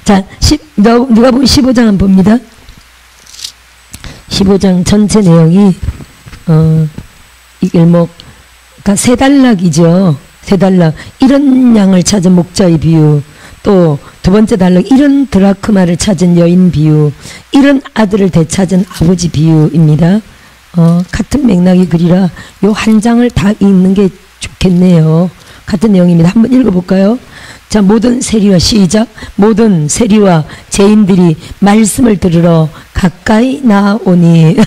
자, 누가 보면 15장 한번 봅니다. 15장 전체 내용이, 이 길목, 그러니까 세 단락이죠. 세 단락. 이런 양을 찾은 목자의 비유. 또 두 번째 단락, 이런 드라크마를 찾은 여인 비유. 이런 아들을 되찾은 아버지 비유입니다. 같은 맥락이 그리라 요 한 장을 다 읽는 게 좋겠네요. 같은 내용입니다. 한번 읽어볼까요? 자, 모든 세리와 시작. 모든 세리와 죄인들이 말씀을 들으러 가까이 나오니.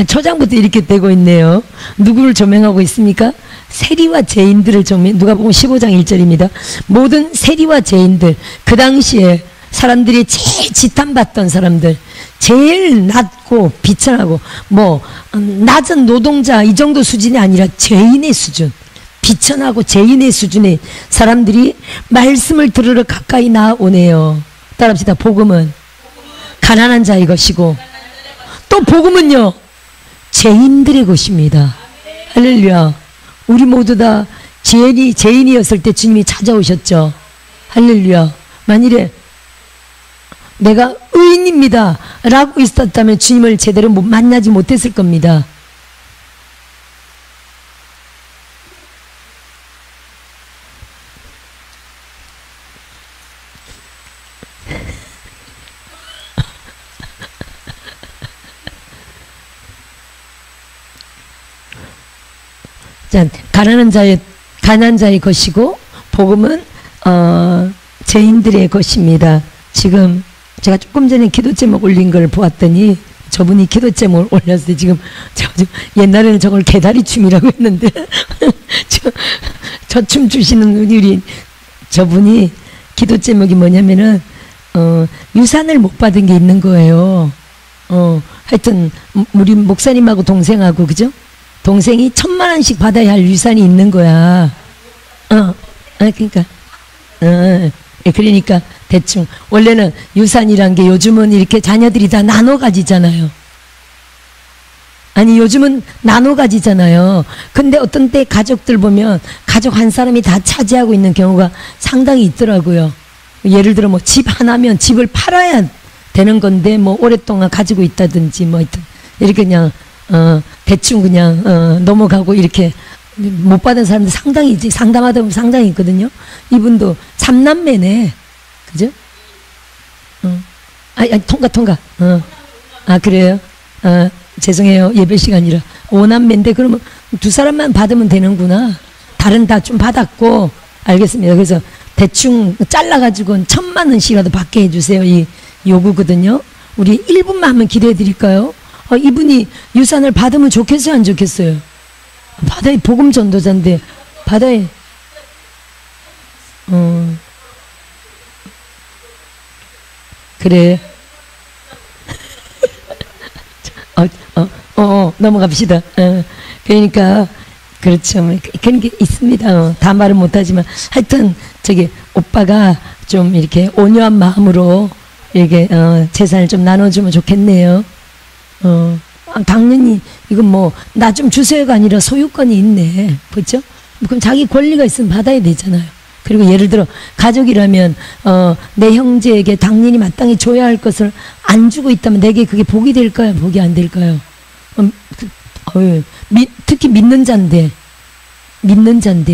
초장부터 이렇게 되고 있네요. 누구를 조명하고 있습니까? 세리와 죄인들을 조명. 누가 보면 15장 1절입니다. 모든 세리와 죄인들. 그 당시에 사람들이 제일 지탄받던 사람들, 제일 낮고 비천하고 뭐 낮은 노동자 이 정도 수준이 아니라 죄인의 수준, 비천하고 죄인의 수준의 사람들이 말씀을 들으러 가까이 나오네요. 따라합시다. 복음은 가난한 자의 것이고, 또 복음은요 죄인들의 것입니다. 할렐루야. 우리 모두 다 죄인이었을 때 주님이 찾아오셨죠. 할렐루야. 만일에 내가 의인입니다 라고 있었다면 주님을 제대로 만나지 못했을 겁니다. 자, 가난한 자의 것이고 복음은 죄인들의 것입니다. 지금 제가 조금 전에 기도 제목 올린 걸 보았더니 저분이 기도 제목을 올렸어요. 지금 옛날에는 저걸 개다리 춤이라고 했는데 저 춤 추시는 우리 저분이 기도 제목이 뭐냐면은 유산을 못 받은 게 있는 거예요. 하여튼 우리 목사님하고 동생하고, 그죠? 동생이 1000만 원씩 받아야 할 유산이 있는 거야. 그러니까 대충 원래는 유산이란 게 요즘은 이렇게 자녀들이 다 나눠 가지잖아요. 아니 요즘은 나눠 가지잖아요. 근데 어떤 때 가족들 보면 가족 한 사람이 다 차지하고 있는 경우가 상당히 있더라고요. 예를 들어 뭐 집 하나면 집을 팔아야 되는 건데 뭐 오랫동안 가지고 있다든지 뭐 하여튼 이렇게 그냥 대충 그냥 넘어가고 이렇게 못 받은 사람들 상당히 이제 상담하다 보면 상당히 있거든요. 이분도 3남매네, 그죠? 통과. 그래요? 죄송해요. 예배 시간이라. 5남매인데 그러면 2사람만 받으면 되는구나. 다른 다 좀 받았고. 알겠습니다. 그래서 대충 잘라가지고 1000만 원씩이라도 받게 해주세요. 이 요구거든요. 우리 1분만 한번 기대해 드릴까요? 이분이 유산을 받으면 좋겠어요, 안 좋겠어요? 바다의 복음 전도자인데 바다에 그래. 넘어갑시다. 그러니까 그렇죠. 그런 게 있습니다. 다 말은 못하지만 하여튼 저기 오빠가 좀 이렇게 온유한 마음으로 이렇게 재산을 좀 나눠주면 좋겠네요. 당연히 이건 뭐 나 좀 주세요가 아니라 소유권이 있네. 그렇죠? 그럼 자기 권리가 있으면 받아야 되잖아요. 그리고 예를 들어 가족이라면 내 형제에게 당연히 마땅히 줘야 할 것을 안 주고 있다면 내게 그게 복이 될까요? 복이 안 될까요? 특히 믿는 자인데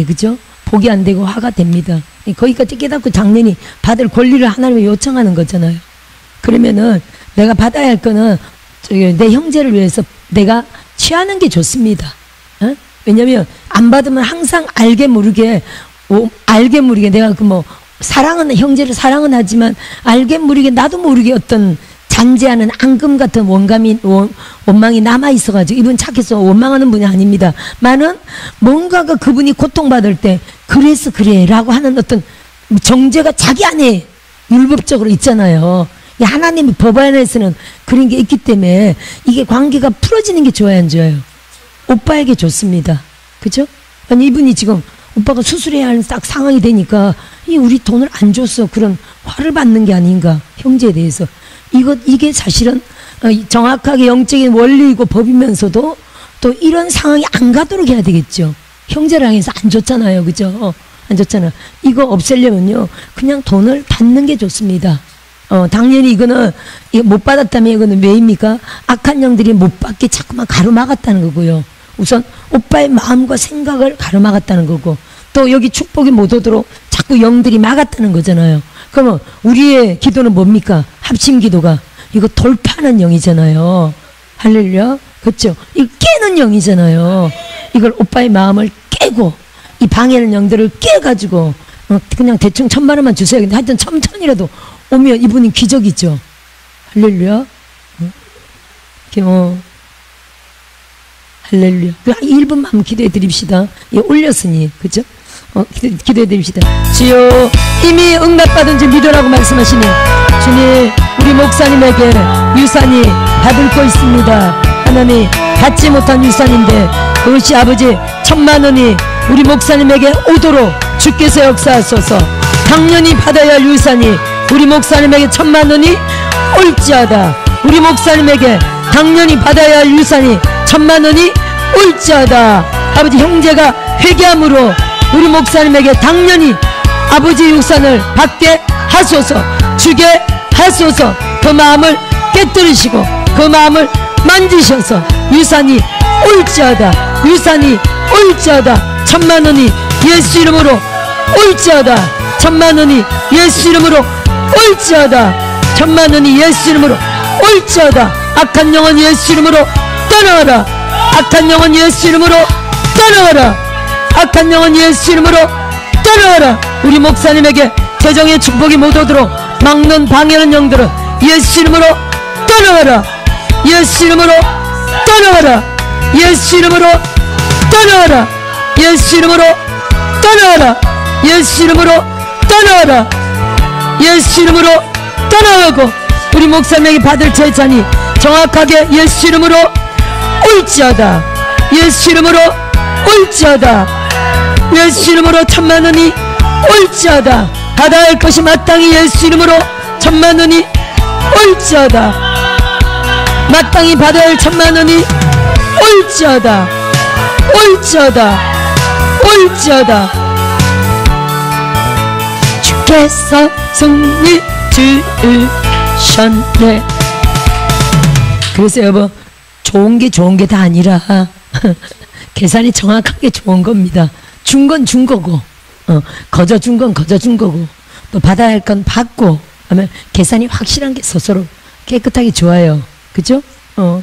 그죠? 복이 안 되고 화가 됩니다. 거기까지 깨닫고 당연히 받을 권리를 하나님께 요청하는 거잖아요. 그러면은 내가 받아야 할 거는 내 형제를 위해서 내가 취하는 게 좋습니다. 왜냐면 안 받으면 항상 알게 모르게 내가 사랑은, 형제를 사랑은 하지만 알게 모르게 나도 모르게 어떤 잔재하는 앙금 같은 원망이 남아 있어가지고, 이분 착해서 원망하는 분이 아닙니다. 많은 뭔가가 그분이 고통받을 때 그래서 그래 라고 하는 어떤 정죄가 자기 안에 율법적으로 있잖아요. 하나님의 법 안에서는 그런 게 있기 때문에 이게 관계가 풀어지는 게 좋아요, 안 좋아요? 오빠에게 좋습니다. 그죠? 아니 이분이 지금 오빠가 수술해야 하는 딱 상황이 되니까 우리 돈을 안 줬어, 그런 화를 받는 게 아닌가, 형제에 대해서. 이게 사실은 정확하게 영적인 원리이고 법이면서도 또 이런 상황이 안 가도록 해야 되겠죠. 형제를 향해서 안 줬잖아요, 그죠? 안 좋잖아. 이거 없애려면요, 그냥 돈을 받는 게 좋습니다. 당연히 이거 못 받았다면 이거는 왜입니까? 악한 영들이 못 받게 자꾸만 가로막았다는 거고요. 우선 오빠의 마음과 생각을 가로막았다는 거고, 또 여기 축복이 못 오도록 자꾸 영들이 막았다는 거잖아요. 그러면 우리의 기도는 뭡니까? 합심 기도가 이거 돌파하는 영이잖아요. 할렐루야. 그렇죠? 이거 깨는 영이잖아요. 이걸 오빠의 마음을 깨고 이 방해하는 영들을 깨가지고 그냥 대충 1,000만 원만 주세요. 근데 하여튼 1,000이라도 오면 이분이 기적이죠. 할렐루야. 할렐루야. 1분만 한번 기도해 드립시다. 예, 올렸으니. 그죠? 기도해 드립시다. 주여, 이미 응답받은 줄 믿으라고 말씀하시니, 주님, 우리 목사님에게 유산이 받을 거 있습니다. 하나님, 받지 못한 유산인데 그것이 아버지 1,000만 원이 우리 목사님에게 오도록 주께서 역사하소서. 당연히 받아야 할 유산이 우리 목사님에게 1,000만 원이 올지어다. 우리 목사님에게 당연히 받아야 할 유산이 1,000만 원이 올지어다. 아버지, 형제가 회개함으로 우리 목사님에게 당연히 아버지 유산을 받게 하소서. 주게 하소서. 그 마음을 깨뜨리시고 그 마음을 만지셔서 유산이 올지어다. 유산이 올지어다. 1,000만 원이 예수 이름으로 올지어다. 1,000만 원이 예수 이름으로 올지어다. 1,000만 원이 예수 이름으로 올지어다. 악한 영혼 예수 이름으로 떠나가라. 악한 영혼 예수 이름으로 떠나가라. 악한 영혼 예수 이름으로 떠나가라. 우리 목사님에게 재정의 축복이 못 오도록 막는 방해하는 영들은 예수 이름으로 떠나가라. 예수 이름으로 떠나가라. 예수 이름으로 떠나가라. 예수 이름으로 떠나가라. 예수 이름으로 떠나가라. 예수 이름으로 떠나가고 우리 목사님에게 받을 재산이 정확하게 예수 이름으로 올지어다. 예수 이름으로 올지어다. 예수 이름으로 1,000만 원이 올지어다. 받아야 할 것이 마땅히 예수 이름으로 1,000만 원이 올지어다. 마땅히 받아야 할 1,000만 원이 올지어다. 올지어다. 올지어다. 주께서 승리 주셨네. 그래서 여보, 좋은 게 다 아니라 계산이 정확하게 좋은 겁니다. 준 건 준 거고, 거저 준 건 거저 준 거고, 또 받아야 할 건 받고 하면 계산이 확실한 게 서로 깨끗하게 좋아요. 그죠?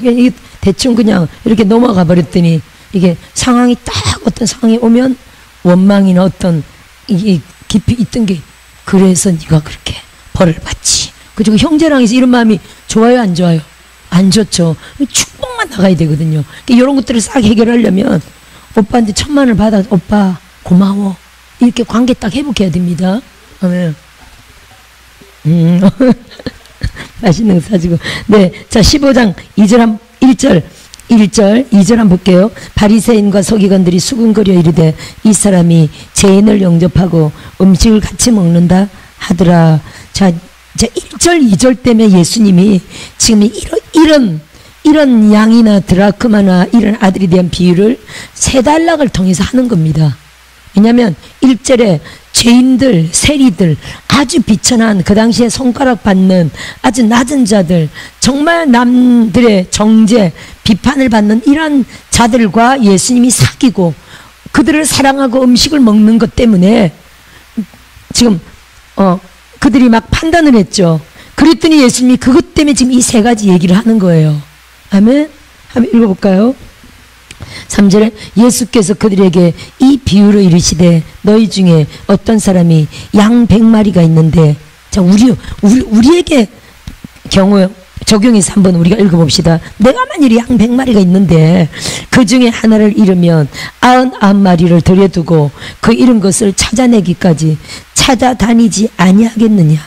이게 대충 그냥 이렇게 넘어가 버렸더니 이게 상황이 딱 어떤 상황이 오면 원망이나 어떤 이게 깊이 있던 게, 그래서 네가 그렇게 벌을 받지. 그리고 형제랑 해서 이런 마음이 좋아요, 안 좋아요? 안 좋죠. 축복만 나가야 되거든요. 이런 것들을 싹 해결하려면 오빠한테 1,000만 원을 받아, 오빠 고마워, 이렇게 관계 딱 회복해야 됩니다. 아멘. 맛있는 거 사주고. 네, 자 15장 2절 2절 한번 볼게요. 바리새인과 서기관들이 수군거려 이르되 이 사람이 죄인을 영접하고 음식을 같이 먹는다 하더라. 자 1절 2절 때문에 예수님이 지금 이런 양이나 드라크마나 이런 아들에 대한 비유를 세 단락을 통해서 하는 겁니다. 왜냐하면 1절에 죄인들, 세리들, 아주 비천한 그 당시에 손가락 받는 아주 낮은 자들, 정말 남들의 정죄, 비판을 받는 이런 자들과 예수님이 사귀고 그들을 사랑하고 음식을 먹는 것 때문에 지금 그들이 막 판단을 했죠. 그랬더니 예수님이 그것 때문에 지금 이 세 가지 얘기를 하는 거예요. 아멘. 한번 읽어볼까요? 3절에 예수께서 그들에게 이 비유로 이르시되 너희 중에 어떤 사람이 양 100마리가 있는데, 자 우리에게 경우 적용해서 한번 우리가 읽어봅시다. 내가 만일에 양 100마리가 있는데 그 중에 하나를 잃으면 99마리를 들여두고 그 잃은 것을 찾아내기까지 찾아다니지 아니하겠느냐.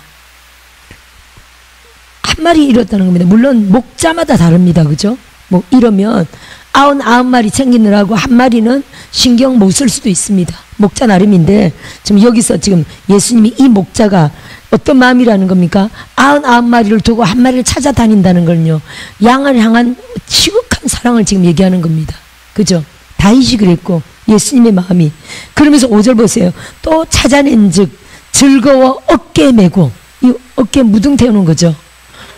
한 마리 잃었다는 겁니다. 물론 목자마다 다릅니다. 그죠? 뭐 이러면 99마리 챙기느라고 한 마리는 신경 못 쓸 수도 있습니다. 목자 나름인데 지금 여기서 지금 예수님이 이 목자가 어떤 마음이라는 겁니까? 99마리를 두고 한 마리를 찾아다닌다는 걸요, 양을 향한 지극한 사랑을 지금 얘기하는 겁니다. 그죠? 다윗이 그랬고 예수님의 마음이. 그러면서 5절 보세요. 또 찾아낸 즉 즐거워 어깨에 메고, 이 어깨에 무등 태우는 거죠.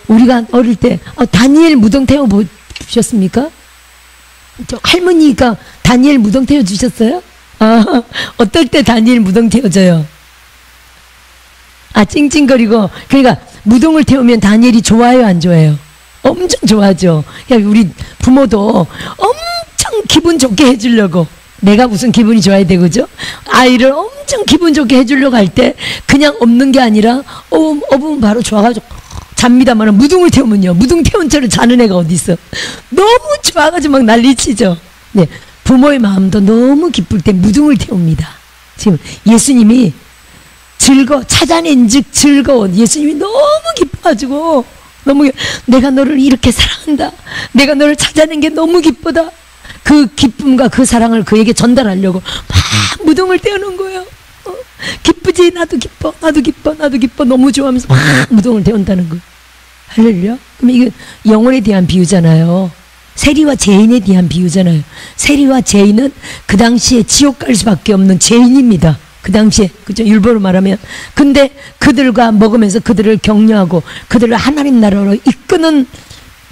우리가 어릴 때 다니엘 무등 태워 보셨습니까? 할머니가 다니엘 무등 태워 주셨어요? 어떨 때 다니엘 무등 태워져요? 찡찡거리고. 그러니까 무등을 태우면 다니엘이 좋아요, 안 좋아요? 엄청 좋아하죠. 그러니까 우리 부모도 엄청 기분 좋게 해주려고, 내가 무슨 기분이 좋아야 되고, 그죠? 아이를 엄청 기분 좋게 해주려고 할 때 그냥 없는 게 아니라 업으면 바로 좋아가지고 잡니다만, 무등을 태우면요, 무등 태운 채로 자는 애가 어디 있어? 너무 좋아가지고 막 난리치죠. 네, 부모의 마음도 너무 기쁠 때 무등을 태웁니다. 지금 예수님이 찾아낸 즉 즐거운, 예수님이 너무 기뻐가지고, 너무, 내가 너를 이렇게 사랑한다, 내가 너를 찾아낸 게 너무 기쁘다, 그 기쁨과 그 사랑을 그에게 전달하려고 막 무등을 태우는 거예요. 기쁘지? 나도 기뻐, 나도 기뻐, 나도 기뻐, 너무 좋아하면서 막 무등을 태운다는 거예요. 할렐루야. 그럼 이게 영혼에 대한 비유잖아요. 세리와 죄인에 대한 비유잖아요. 세리와 죄인은 그 당시에 지옥 갈 수밖에 없는 죄인입니다. 그 당시에, 그죠? 율법으로 말하면. 근데 그들과 먹으면서 그들을 격려하고 그들을 하나님 나라로 이끄는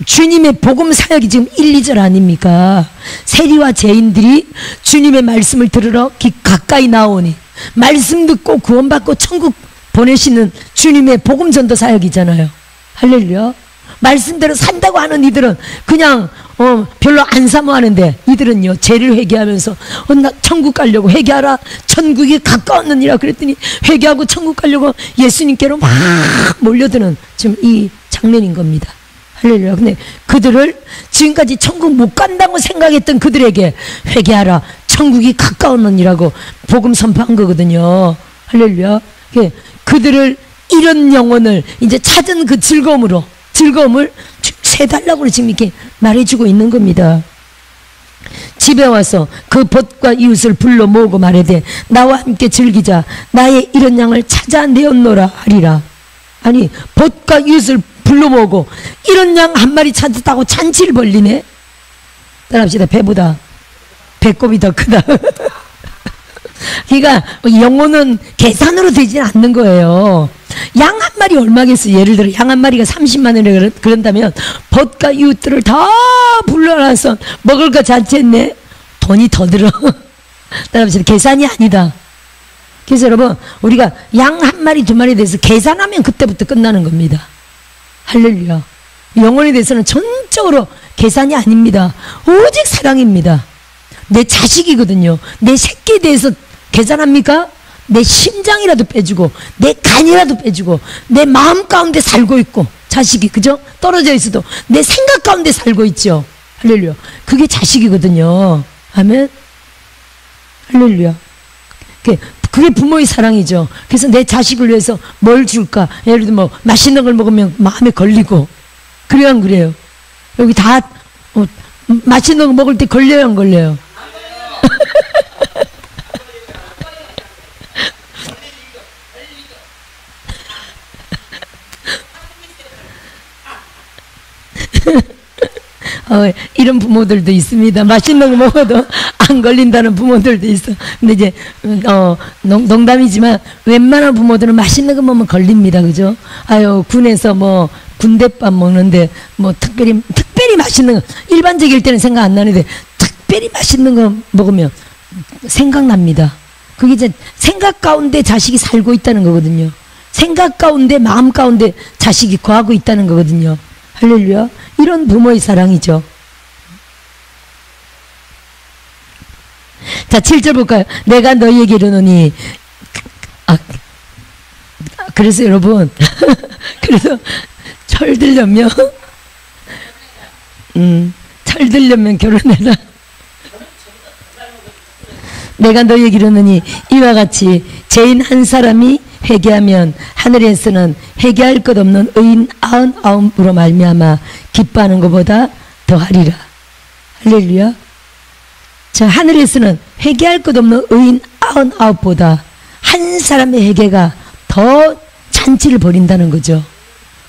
주님의 복음 사역이 지금 1, 2절 아닙니까? 세리와 죄인들이 주님의 말씀을 들으러 가까이 나오니, 말씀 듣고 구원받고 천국 보내시는 주님의 복음 전도 사역이잖아요. 할렐루야. 말씀대로 산다고 하는 이들은 그냥 별로 안 사모하는데, 이들은요 죄를 회개하면서 나 천국 가려고, 회개하라 천국이 가까웠느니라 그랬더니 회개하고 천국 가려고 예수님께로 막 몰려드는 지금 이 장면인 겁니다. 할렐루야. 근데 그들을 지금까지 천국 못 간다고 생각했던 그들에게 회개하라 천국이 가까웠느니라고 복음 선포한 거거든요. 할렐루야. 그들을 이런 영혼을 이제 찾은 그 즐거움을 세달라고 지금 이렇게 말해주고 있는 겁니다. 집에 와서 그 벗과 이웃을 불러 모으고 말하되 나와 함께 즐기자, 나의 이런 양을 찾아내었노라 하리라. 아니, 벗과 이웃을 불러 모으고 이런 양 한 마리 찾았다고 잔치를 벌리네. 따라합시다. 배보다 배꼽이 더 크다. 그러니까 영혼은 계산으로 되지 않는 거예요. 양 한 마리 얼마겠어? 예를 들어 양 한 마리가 30만 원이라 그런다면 벗과 이웃들을 다 불러놔서 먹을 거 잔치했네. 돈이 더 들어. 따라합시다. 계산이 아니다. 그래서 여러분, 우리가 양 한 마리 두 마리에 대해서 계산하면 그때부터 끝나는 겁니다. 할렐루야. 영혼에 대해서는 전적으로 계산이 아닙니다. 오직 사랑입니다. 내 자식이거든요. 내 새끼에 대해서 계산합니까? 내 심장이라도 빼주고 내 간이라도 빼주고 내 마음 가운데 살고 있고, 자식이, 그죠? 떨어져 있어도 내 생각 가운데 살고 있죠. 할렐루야. 그게 자식이거든요. 아멘. 할렐루야. 그게 부모의 사랑이죠. 그래서 내 자식을 위해서 뭘 줄까? 예를 들어 뭐 맛있는 걸 먹으면 마음에 걸리고, 그래요 안 그래요? 여기 다 맛있는 거 먹을 때 걸려요 안 걸려요? 이런 부모들도 있습니다. 맛있는 거 먹어도 안 걸린다는 부모들도 있어. 근데 이제 농담이지만 웬만한 부모들은 맛있는 거 먹으면 걸립니다. 그죠? 아유, 군에서 뭐 군대밥 먹는데 뭐 특별히 맛있는 거, 일반적일 때는 생각 안 나는데 특별히 맛있는 거 먹으면 생각납니다. 그게 이제 생각 가운데 자식이 살고 있다는 거거든요. 생각 가운데, 마음 가운데 자식이 거하고 있다는 거거든요. 할렐루야. 이런 부모의 사랑이죠. 자, 7절 볼까요? 내가 너희에게 이르노니, 그래서 여러분, 그래서 철들려면 결혼해라. 내가 너희에게 이르노니 이와 같이 죄인 한 사람이 회개하면 하늘에서는 회개할 것 없는 의인 99으로 말미암아 기뻐하는 것보다 더하리라. 할렐루야. 자, 하늘에서는 회개할 것 없는 의인 99보다 한 사람의 회개가 더 잔치를 벌인다는 거죠.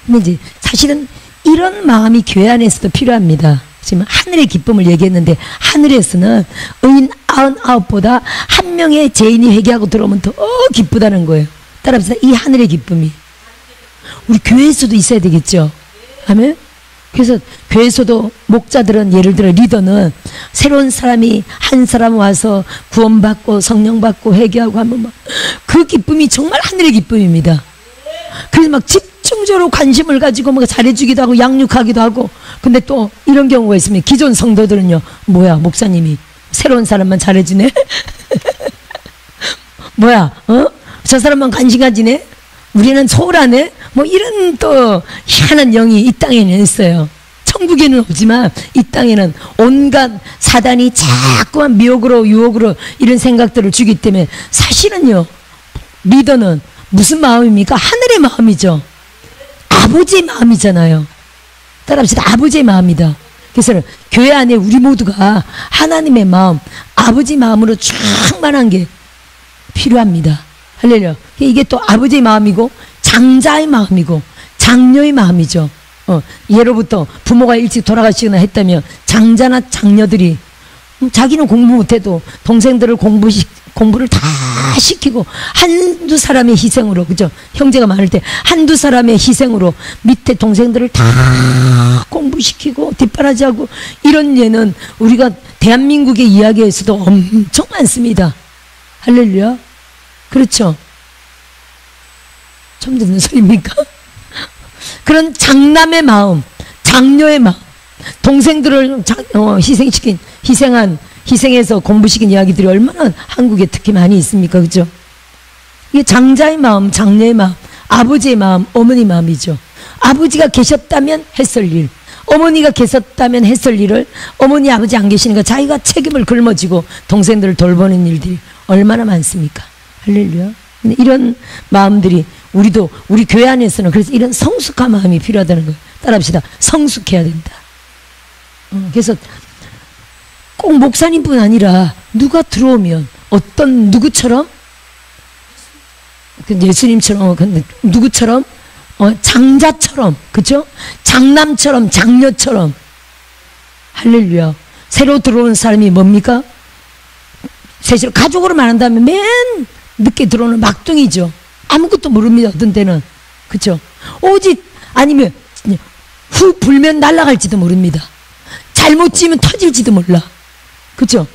근데 이제 사실은 이런 마음이 교회 안에서도 필요합니다. 지금 하늘의 기쁨을 얘기했는데 하늘에서는 의인 99보다 한 명의 죄인이 회개하고 들어오면 더 기쁘다는 거예요. 따라합시다. 이 하늘의 기쁨이 우리 교회에서도 있어야 되겠죠. 아멘. 그래서 교회에서도 목자들은, 예를 들어 리더는 새로운 사람이 한 사람 와서 구원받고 성령 받고 회개하고 하면 막 그 기쁨이 정말 하늘의 기쁨입니다. 그래서 막 집중적으로 관심을 가지고 막 잘해주기도 하고 양육하기도 하고. 근데 또 이런 경우가 있습니다. 기존 성도들은요, 뭐야 목사님이 새로운 사람만 잘해주네. 뭐야 저 사람만 관심 가지네, 우리는 소홀하네, 뭐 이런 또 희한한 영이 이 땅에는 있어요. 천국에는 없지만 이 땅에는 온갖 사단이 자꾸만 미혹으로 유혹으로 이런 생각들을 주기 때문에, 사실은요 리더는 무슨 마음입니까? 하늘의 마음이죠. 아버지의 마음이잖아요. 따라합시다. 아버지의 마음이다. 그래서 교회 안에 우리 모두가 하나님의 마음, 아버지 마음으로 충만한 게 필요합니다. 할렐루야. 이게 또 아버지의 마음이고 장자의 마음이고 장녀의 마음이죠. 예로부터 부모가 일찍 돌아가시거나 했다면 장자나 장녀들이 자기는 공부 못해도 동생들을 공부를 다 시키고 한두 사람의 희생으로, 그죠? 형제가 많을 때 한두 사람의 희생으로 밑에 동생들을 다 공부시키고 뒷바라지하고, 이런 예는 우리가 대한민국의 이야기에서도 엄청 많습니다. 할렐루야. 그렇죠? 처음 듣는 소리입니까? 그런 장남의 마음, 장녀의 마음, 동생들을 희생해서 공부시킨 이야기들이 얼마나 한국에 특히 많이 있습니까? 그죠? 이게 장자의 마음, 장녀의 마음, 아버지의 마음, 어머니 마음이죠. 아버지가 계셨다면 했을 일, 어머니가 계셨다면 했을 일을 어머니 아버지 안 계시니까 자기가 책임을 짊어지고 동생들을 돌보는 일들이 얼마나 많습니까? 할렐루야. 이런 마음들이 우리도 우리 교회 안에서는, 그래서 이런 성숙한 마음이 필요하다는 거예요. 따라합시다. 성숙해야 된다. 그래서 꼭 목사님뿐 아니라 누가 들어오면 어떤 누구처럼, 예수님처럼, 누구처럼, 장자처럼, 그죠? 장남처럼, 장녀처럼. 할렐루야. 새로 들어오는 사람이 뭡니까? 사실 가족으로 말한다면 맨 늦게 들어오는 막둥이죠. 아무것도 모릅니다. 어떤 때는. 그쵸? 오직 아니면 후 불면 날아갈지도 모릅니다. 잘못 지으면 터질지도 몰라. 그쵸?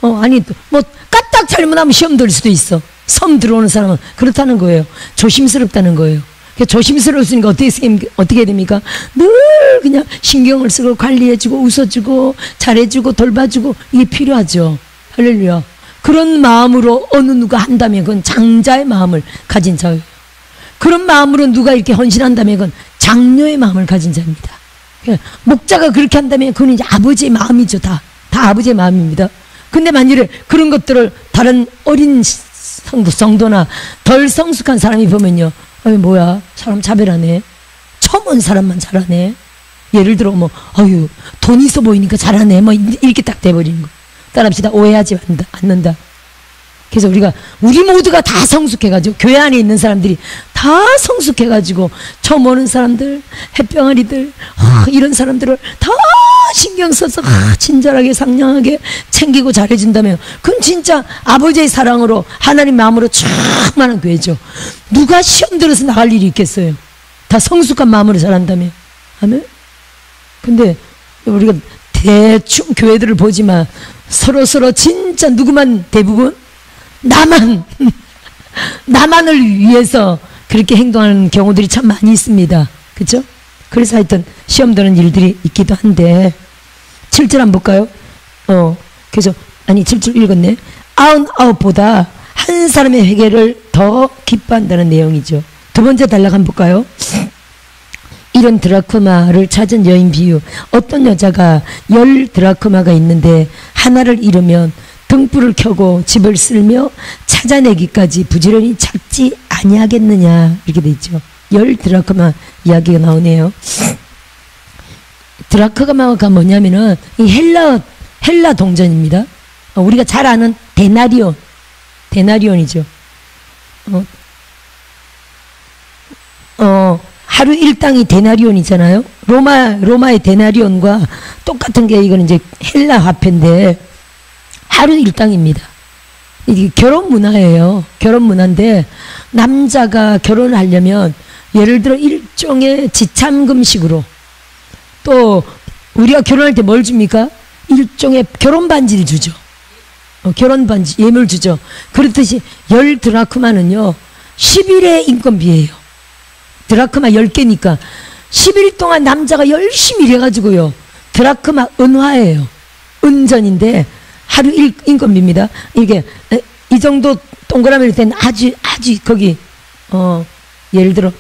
아니 뭐 까딱 잘못하면 시험 들 수도 있어. 섬 들어오는 사람은 그렇다는 거예요. 조심스럽다는 거예요. 조심스러우니까 어떻게 됩니까? 늘 그냥 신경을 쓰고 관리해주고 웃어주고 잘해주고 돌봐주고, 이게 필요하죠. 할렐루야. 그런 마음으로 어느 누가 한다면 그건 장자의 마음을 가진 자예요. 그런 마음으로 누가 이렇게 헌신한다면 그건 장녀의 마음을 가진 자입니다. 목자가 그렇게 한다면 그건 이제 아버지의 마음이죠. 다 아버지의 마음입니다. 근데 만일에 그런 것들을 다른 어린 성도나 덜 성숙한 사람이 보면요, 아니 뭐야, 사람 차별하네, 처음 온 사람만 잘하네, 예를 들어 뭐 돈 있어 보이니까 잘하네, 뭐 이렇게 딱 돼버리는 거. 따라합시다. 오해하지 않는다. 그래서 우리 모두가 다 성숙해가지고, 교회 안에 있는 사람들이 다 성숙해가지고, 처음 오는 사람들, 햇병아리들, 이런 사람들을 다 신경 써서 친절하게 상냥하게 챙기고 잘해준다면, 그건 진짜 아버지의 사랑으로 하나님 마음으로 충만한 교회죠. 누가 시험 들어서 나갈 일이 있겠어요? 다 성숙한 마음으로 잘한다면. 아멘? 근데 우리가 대충 교회들을 보지만 서로 진짜 누구만 대부분 나만을 위해서 그렇게 행동하는 경우들이 참 많이 있습니다. 그렇죠? 그래서 하여튼 시험 드는 일들이 있기도 한데, 7절 한번 볼까요? 그래서 7절 읽었네. 99보다 한 사람의 회개를 더 기뻐한다는 내용이죠. 두 번째 단락 한번 볼까요? 이런 드라크마를 찾은 여인 비유. 어떤 여자가 10 드라크마가 있는데 하나를 잃으면 등불을 켜고 집을 쓸며 찾아내기까지 부지런히 찾지 아니하겠느냐, 이렇게 돼 있죠. 10 드라크마 이야기가 나오네요. 드라크마가 뭐냐면은 이 헬라 동전입니다. 우리가 잘 아는 데나리온이죠. 하루 일당이 데나리온이잖아요. 로마의 데나리온과 똑같은 게, 이거는 이제 헬라 화폐인데, 하루 일당입니다. 이게 결혼 문화예요. 결혼 문화인데 남자가 결혼을 하려면 예를 들어 일종의 지참금식으로, 또 우리가 결혼할 때 뭘 줍니까? 일종의 결혼 반지를 주죠. 결혼 반지, 예물 주죠. 그렇듯이 10드라크마는요 10일의 인건비예요. 드라크마 10개니까 10일 동안 남자가 열심히 일해가지고요, 드라크마 은화예요. 은전인데 하루 인건비입니다. 이게 이 정도 동그라미를 된 아주 거기 예를 들어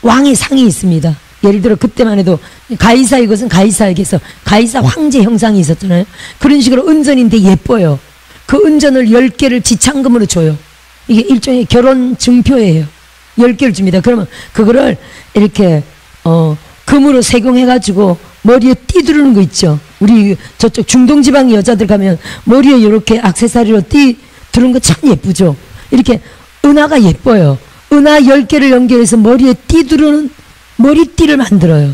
왕의 상이 있습니다. 예를 들어 그때만 해도 가이사의 것은 가이사에게서 가이사 황제 형상이 있었잖아요. 그런 식으로 은전인데 예뻐요. 그 은전을 10개를 지참금으로 줘요. 이게 일종의 결혼 증표예요. 10개를 줍니다. 그러면 그거를 이렇게 금으로 세공해가지고 머리에 띠 두르는 거 있죠. 우리 저쪽 중동지방 여자들 가면 머리에 이렇게 액세서리로 띠 두르는 거 참 예쁘죠. 이렇게 은화가 예뻐요. 은화 10개를 연결해서 머리에 띠 두르는 머리띠를 만들어요.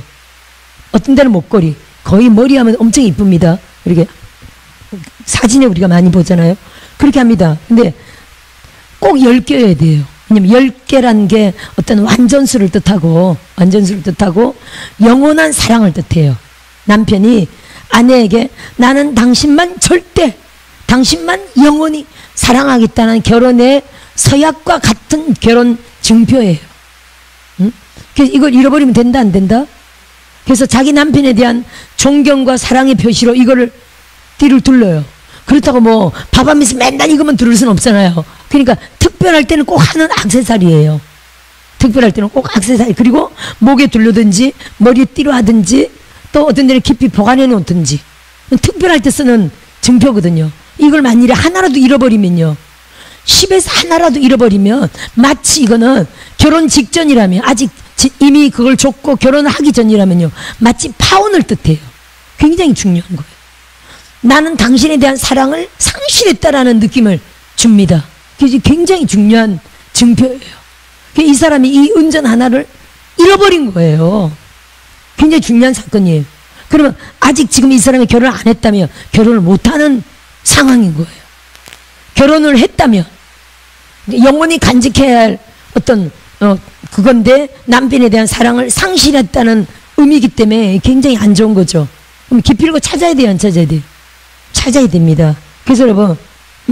어떤 데는 목걸이, 거의 머리 하면 엄청 이쁩니다. 이렇게 사진에 우리가 많이 보잖아요. 그렇게 합니다. 근데 꼭 10개여야 돼요. 왜냐면 10개란 게 어떤 완전수를 뜻하고 영원한 사랑을 뜻해요. 남편이 아내에게 나는 당신만 영원히 사랑하겠다는 결혼의 서약과 같은 결혼 증표예요. 응? 그래서 이걸 잃어버리면 된다, 안 된다? 그래서 자기 남편에 대한 존경과 사랑의 표시로 이거를 띠를 둘러요. 그렇다고 뭐 밥하면서 맨날 이것만 두를 수는 없잖아요. 그러니까 특별할 때는 꼭 하는 액세서리예요. 특별할 때는 꼭 액세서리, 그리고 목에 둘르든지 머리에 띠로 하든지 또 어떤 데는 깊이 보관해 놓든지 특별할 때 쓰는 증표거든요. 이걸 만일에 하나라도 잃어버리면요, 10에서 하나라도 잃어버리면 마치 이거는 결혼 직전이라면, 아직 이미 그걸 줬고 결혼을 하기 전이라면요, 마치 파혼을 뜻해요. 굉장히 중요한 거예요. 나는 당신에 대한 사랑을 상실했다라는 느낌을 줍니다. 그게 굉장히 중요한 증표예요. 이 사람이 이 은전 하나를 잃어버린 거예요. 굉장히 중요한 사건이에요. 그러면 아직 지금 이 사람이 결혼을 안 했다면 결혼을 못하는 상황인 거예요. 결혼을 했다면 영원히 간직해야 할 어떤 그건데 남편에 대한 사랑을 상실했다는 의미이기 때문에 굉장히 안 좋은 거죠. 그럼 깊이 있고 찾아야 돼요, 안 찾아야 돼요? 찾아야 됩니다. 그래서 여러분,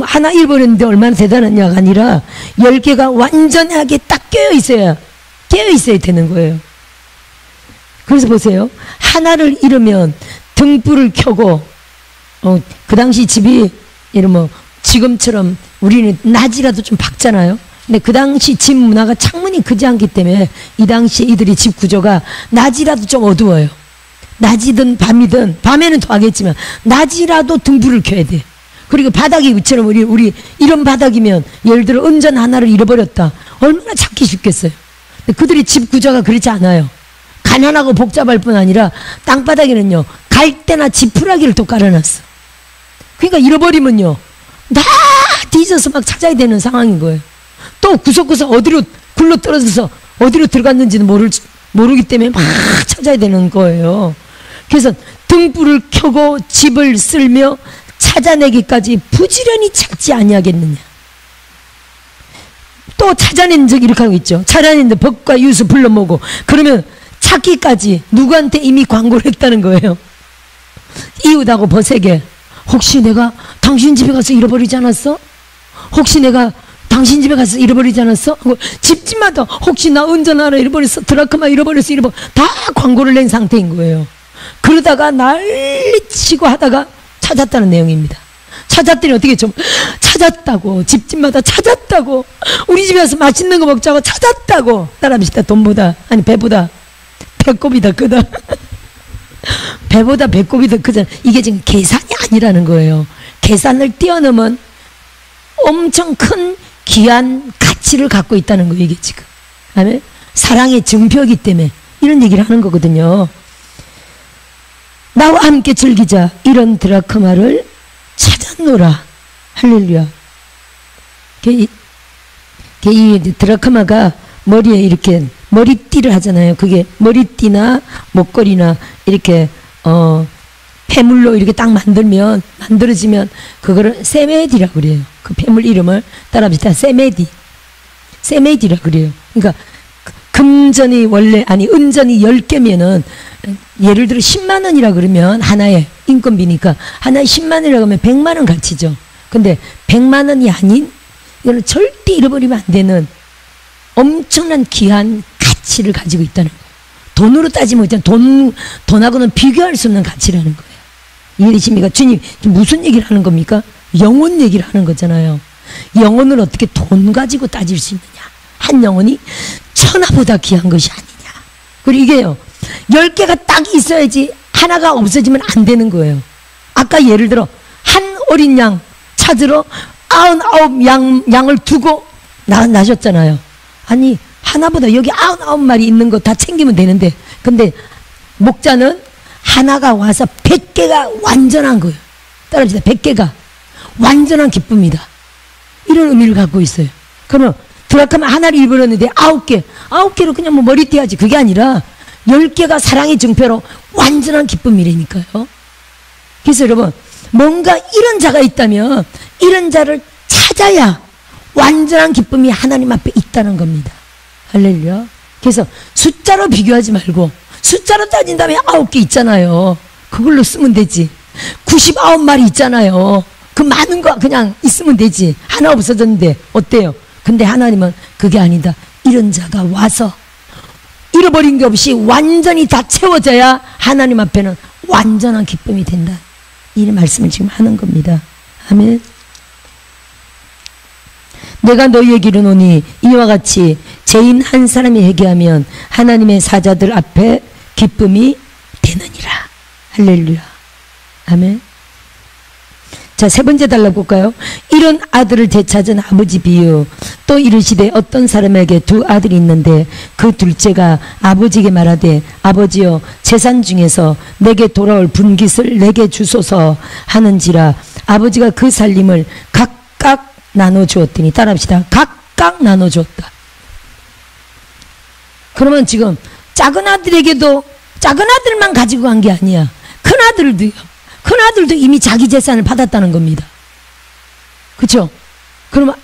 하나 잃어버렸는데 얼마나 대단하냐가 아니라 10개가 완전하게 딱 깨어있어야 되는 거예요. 그래서 보세요. 하나를 잃으면 등불을 켜고 그 당시 집이 이러면 지금처럼 우리는 낮이라도 좀 밝잖아요. 근데 그 당시 집 문화가 창문이 크지 않기 때문에 이 당시 이들이 집 구조가 낮이라도 좀 어두워요. 낮이든 밤이든, 밤에는 더 하겠지만 낮이라도 등불을 켜야 돼. 그리고 바닥이 우리처럼 우리 이런 바닥이면 예를 들어 은전 하나를 잃어버렸다, 얼마나 찾기 쉽겠어요. 근데 그들이 집 구조가 그렇지 않아요. 가난하고 복잡할 뿐 아니라 땅바닥에는요 갈대나 지푸라기를 또 깔아놨어. 그러니까 잃어버리면요 다 뒤져서 막 찾아야 되는 상황인 거예요. 또 구석구석 어디로 굴러 떨어져서 어디로 들어갔는지는 모르기 때문에 막 찾아야 되는 거예요. 그래서 등불을 켜고 집을 쓸며 찾아내기까지 부지런히 찾지 아니하겠느냐. 또 찾아낸 적 이렇게 하고 있죠. 찾아냈는데 법과 유수 불러 모으고, 그러면 찾기까지 누구한테 이미 광고를 했다는 거예요. 이웃하고 벗에게. 혹시 내가 당신 집에 가서 잃어버리지 않았어? 혹시 내가 당신 집에 가서 잃어버리지 않았어? 집집마다 혹시 나 은전 하나 잃어버렸어, 드라크마 잃어버렸어, 다 광고를 낸 상태인 거예요. 그러다가 난리치고 하다가 찾았다는 내용입니다. 찾았더니 어떻게 좀 찾았다고, 집집마다 찾았다고, 우리 집에 와서 맛있는 거 먹자고 찾았다고. 사람이다. 돈보다, 아니 배보다 배꼽이 더 크다. 배보다 배꼽이 더 크잖아. 이게 지금 계산이 아니라는 거예요. 계산을 뛰어넘은 엄청 큰 귀한 가치를 갖고 있다는 거예요, 이게 지금. 아멘. 사랑의 증표이기 때문에 이런 얘기를 하는 거거든요. 나와 함께 즐기자. 이런 드라크마를 찾았노라. 할렐루야. 이 드라크마가 머리에 이렇게 머리띠를 하잖아요. 그게 머리띠나 목걸이나 이렇게 해물로 이렇게 딱 만들어지면 그거를 세메디라고 그래요. 그 폐물 이름을 따라합시다. 세메디라 그래요. 그러니까 금전이 은전이 10개면은 예를 들어 10만 원이라 그러면 하나에 인건비니까 하나에 10만 원이라 그러면 100만 원 가치죠. 근데 100만 원이 아닌 이거는 절대 잃어버리면 안 되는 엄청난 귀한 가치를 가지고 있다는 거예요. 돈으로 따지면 돈하고는 비교할 수 없는 가치라는 거예요. 이해되십니까? 주님 무슨 얘기를 하는 겁니까? 영혼 얘기를 하는 거잖아요. 영혼을 어떻게 돈 가지고 따질 수 있느냐? 한 영혼이 천하보다 귀한 것이 아니냐. 그리고 이게요, 10개가 딱 있어야지 하나가 없어지면 안 되는 거예요. 아까 예를 들어 한 어린 양 찾으러 99 양을 두고 나셨잖아요. 아니 하나보다 여기 99마리 있는 거 다 챙기면 되는데, 근데 목자는 하나가 와서 100개가 완전한 거예요. 따라합시다. 100개가 완전한 기쁨이다. 이런 의미를 갖고 있어요. 그러면 드라크마 하나를 입으렸는데 9개로 그냥 뭐 머리띠 하지. 그게 아니라 10개가 사랑의 증표로 완전한 기쁨이라니까요. 그래서 여러분, 뭔가 이런 자가 있다면 이런 자를 찾아야 완전한 기쁨이 하나님 앞에 있다는 겁니다. 할렐루야. 그래서 숫자로 비교하지 말고, 숫자로 따진다면 9개 있잖아요. 그걸로 쓰면 되지. 99마리 있잖아요. 그 많은 거 그냥 있으면 되지. 하나 없어졌는데 어때요? 근데 하나님은 그게 아니다. 이런 자가 와서 잃어버린 게 없이 완전히 다 채워져야 하나님 앞에는 완전한 기쁨이 된다. 이 말씀을 지금 하는 겁니다. 아멘. 내가 너희에게 이르노니 이와 같이 죄인 한 사람이 회개하면 하나님의 사자들 앞에 기쁨이 되느니라. 할렐루야. 아멘. 자, 세 번째 달라 볼까요? 이런 아들을 되찾은 아버지 비유. 또 이르시되 어떤 사람에게 두 아들이 있는데 그 둘째가 아버지에게 말하되 아버지여 재산 중에서 내게 돌아올 분깃을 내게 주소서 하는지라. 아버지가 그 살림을 각각 나눠주었더니, 따라합시다. 각각 나눠주었다. 그러면 지금 작은 아들에게도 작은 아들만 가지고 간 게 아니야. 큰 아들도요. 큰 아들도 이미 자기 재산을 받았다는 겁니다. 그렇죠? 그러면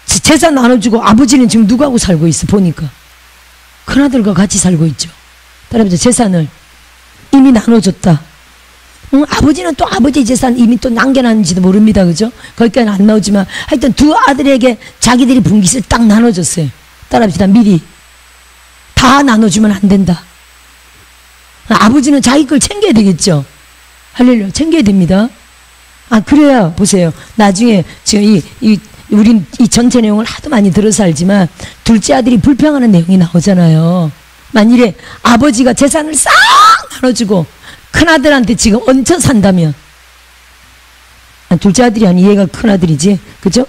재산 나눠주고 아버지는 지금 누구하고 살고 있어? 보니까 큰 아들과 같이 살고 있죠. 따라합시다. 재산을 이미 나눠줬다. 아버지는 또 아버지의 재산 이미 또 남겨놨는지도 모릅니다. 그죠? 거기까지는 안 나오지만 하여튼 두 아들에게 자기들이 분깃을 딱 나눠줬어요. 따라합시다. 미리 다 나눠주면 안 된다. 아버지는 자기 걸 챙겨야 되겠죠. 할렐루야. 챙겨야 됩니다. 그래야 보세요. 나중에 지금 우린 이 전체 내용을 하도 많이 들어서 알지만 둘째 아들이 불평하는 내용이 나오잖아요. 만일에 아버지가 재산을 싹 나눠주고 큰 아들한테 지금 얹혀 산다면, 둘째 아들이 아니 얘가 큰 아들이지, 그죠?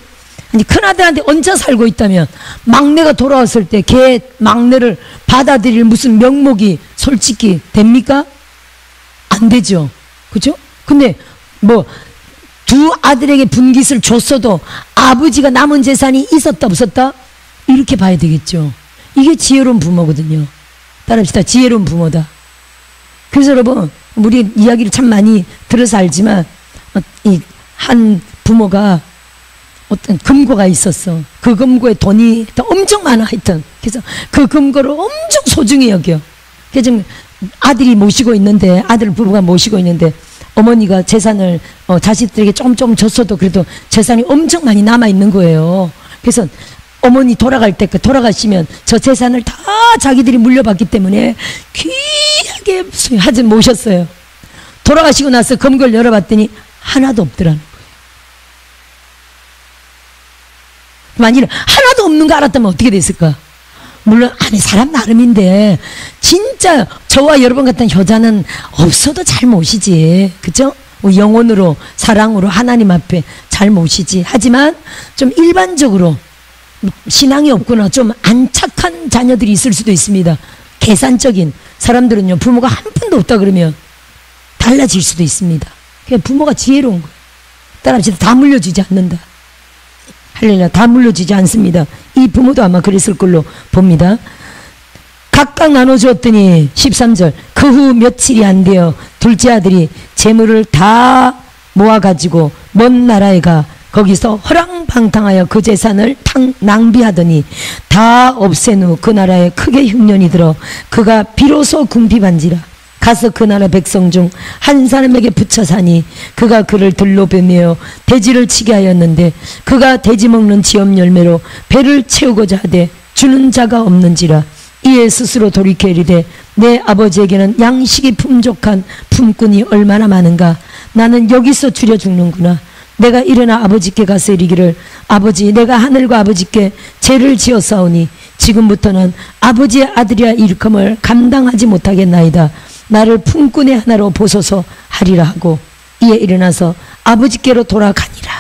아니 큰 아들한테 얹혀 살고 있다면 막내가 돌아왔을 때 걔 막내를 받아들일 무슨 명목이 솔직히 됩니까? 안 되죠. 그죠? 근데 뭐 두 아들에게 분깃을 줬어도 아버지가 남은 재산이 있었다 없었다? 이렇게 봐야 되겠죠. 이게 지혜로운 부모거든요. 따라합시다. 지혜로운 부모다. 그래서 여러분, 우리 이야기를 참 많이 들어서 알지만 이 한 부모가 어떤 금고가 있었어. 그 금고에 돈이 엄청 많아. 하여튼 그래서 그 금고를 엄청 소중히 여겨. 그래서 아들이 모시고 있는데, 아들 부부가 모시고 있는데 어머니가 재산을 자식들에게 조금 줬어도 그래도 재산이 엄청 많이 남아 있는 거예요. 그래서 어머니 돌아가시면 저 재산을 다 자기들이 물려받기 때문에 귀하게 모셨어요. 돌아가시고 나서 금고를 열어봤더니 하나도 없더라는 거예요. 만일 하나도 없는 거 알았다면 어떻게 됐을까? 물론 아니 사람 나름인데 진짜 저와 여러분 같은 효자는 없어도 잘 모시지. 그죠? 영혼으로 사랑으로 하나님 앞에 잘 모시지. 하지만 좀 일반적으로 신앙이 없거나 좀 안 착한 자녀들이 있을 수도 있습니다. 계산적인 사람들은요, 부모가 한 푼도 없다 그러면 달라질 수도 있습니다. 그냥 부모가 지혜로운 거예요. 따라합시다. 다 물려주지 않는다. 할렐루야. 다 물려주지 않습니다. 이 부모도 아마 그랬을 걸로 봅니다. 각각 나눠주었더니 13절 그 후 며칠이 안 되어 둘째 아들이 재물을 다 모아가지고 먼 나라에 가 거기서 허랑방탕하여 그 재산을 낭비하더니 다 없앤 후 그 나라에 크게 흉년이 들어 그가 비로소 궁핍한지라. 가서 그 나라 백성 중 한 사람에게 붙여 사니 그가 그를 들로 베며 돼지를 치게 하였는데 그가 돼지 먹는 지엄 열매로 배를 채우고자 하되 주는 자가 없는지라. 이에 스스로 돌이켜 이르되 내 아버지에게는 양식이 풍족한 품꾼이 얼마나 많은가. 나는 여기서 줄여 죽는구나. 내가 일어나 아버지께 가서 이르기를 아버지 내가 하늘과 아버지께 죄를 지었사오니 지금부터는 아버지의 아들이라 일컬음을 감당하지 못하겠나이다. 나를 품꾼의 하나로 보소서 하리라 하고 이에 일어나서 아버지께로 돌아가니라.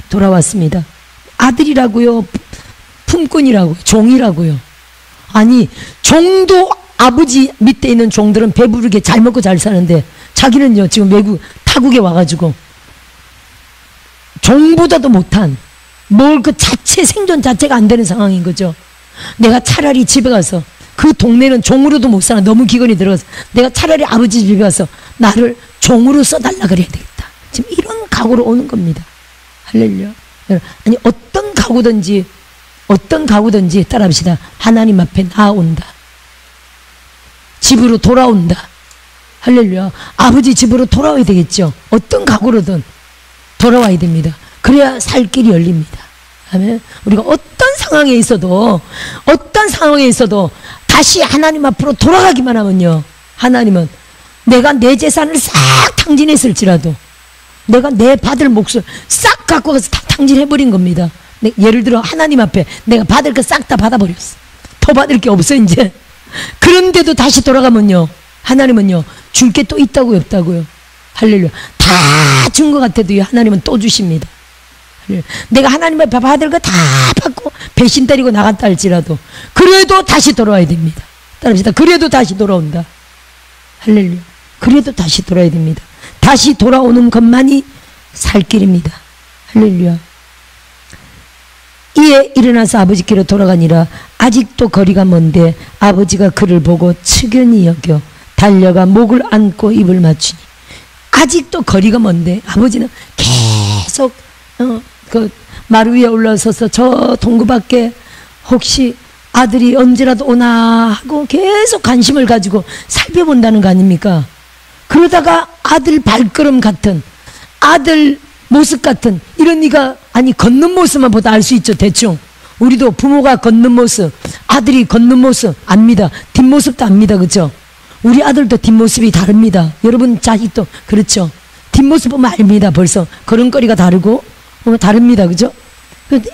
돌아왔습니다. 아들이라고요? 품꾼이라고요? 종이라고요? 아니 종도 아버지 밑에 있는 종들은 배부르게 잘 먹고 잘 사는데 자기는요 지금 외국 타국에 와가지고 종보다도 못한 뭘 그 자체 생존 자체가 안 되는 상황인 거죠. 내가 차라리 집에 가서 그 동네는 종으로도 못 살아. 너무 기근이 들어서 내가 차라리 아버지 집에 가서 나를 종으로 써달라 그래야 되겠다. 지금 이런 각오로 오는 겁니다. 할렐루야. 아니 어떤 각오든지 따라합시다. 하나님 앞에 나아온다. 집으로 돌아온다. 할렐루야. 아버지 집으로 돌아와야 되겠죠. 어떤 각오로든 돌아와야 됩니다. 그래야 살 길이 열립니다. 아멘. 우리가 어떤 상황에 있어도 다시 하나님 앞으로 돌아가기만 하면요, 하나님은 내가 내 재산을 싹 탕진했을지라도 내가 내 받을 몫을 싹 갖고 가서 다 탕진해버린 겁니다. 예를 들어 하나님 앞에 내가 받을 거 싹 다 받아버렸어. 더 받을 게 없어 이제. 그런데도 다시 돌아가면요, 하나님은요 줄 게 또 있다고요 없다고요? 할렐루야. 다 준 것 같아도요 하나님은 또 주십니다. 할렐루야. 내가 하나님 앞에 받을 거 다 받고 배신 때리고 나갔다 할지라도 그래도 다시 돌아와야 됩니다. 따라합시다. 그래도 다시 돌아온다. 할렐루야. 그래도 다시 돌아야 됩니다. 다시 돌아오는 것만이 살 길입니다. 할렐루야. 이에 일어나서 아버지께로 돌아가니라. 아직도 거리가 먼데 아버지가 그를 보고 측은히 여겨 달려가 목을 안고 입을 맞추니. 아직도 거리가 먼데 아버지는 계속 그 마루 위에 올라서서 저 동구 밖에 혹시 아들이 언제라도 오나 하고 계속 관심을 가지고 살펴본다는 거 아닙니까? 그러다가 아들 발걸음 같은, 아들 모습 같은 이런 네가 아니 걷는 모습만 보다 알 수 있죠. 대충 우리도 부모가 걷는 모습, 아들이 걷는 모습 압니다. 뒷모습도 압니다. 그렇죠? 우리 아들도 뒷모습이 다릅니다. 여러분 자식도 그렇죠? 뒷모습 보면 압니다. 벌써 걸음걸이가 다르고 다릅니다. 그죠?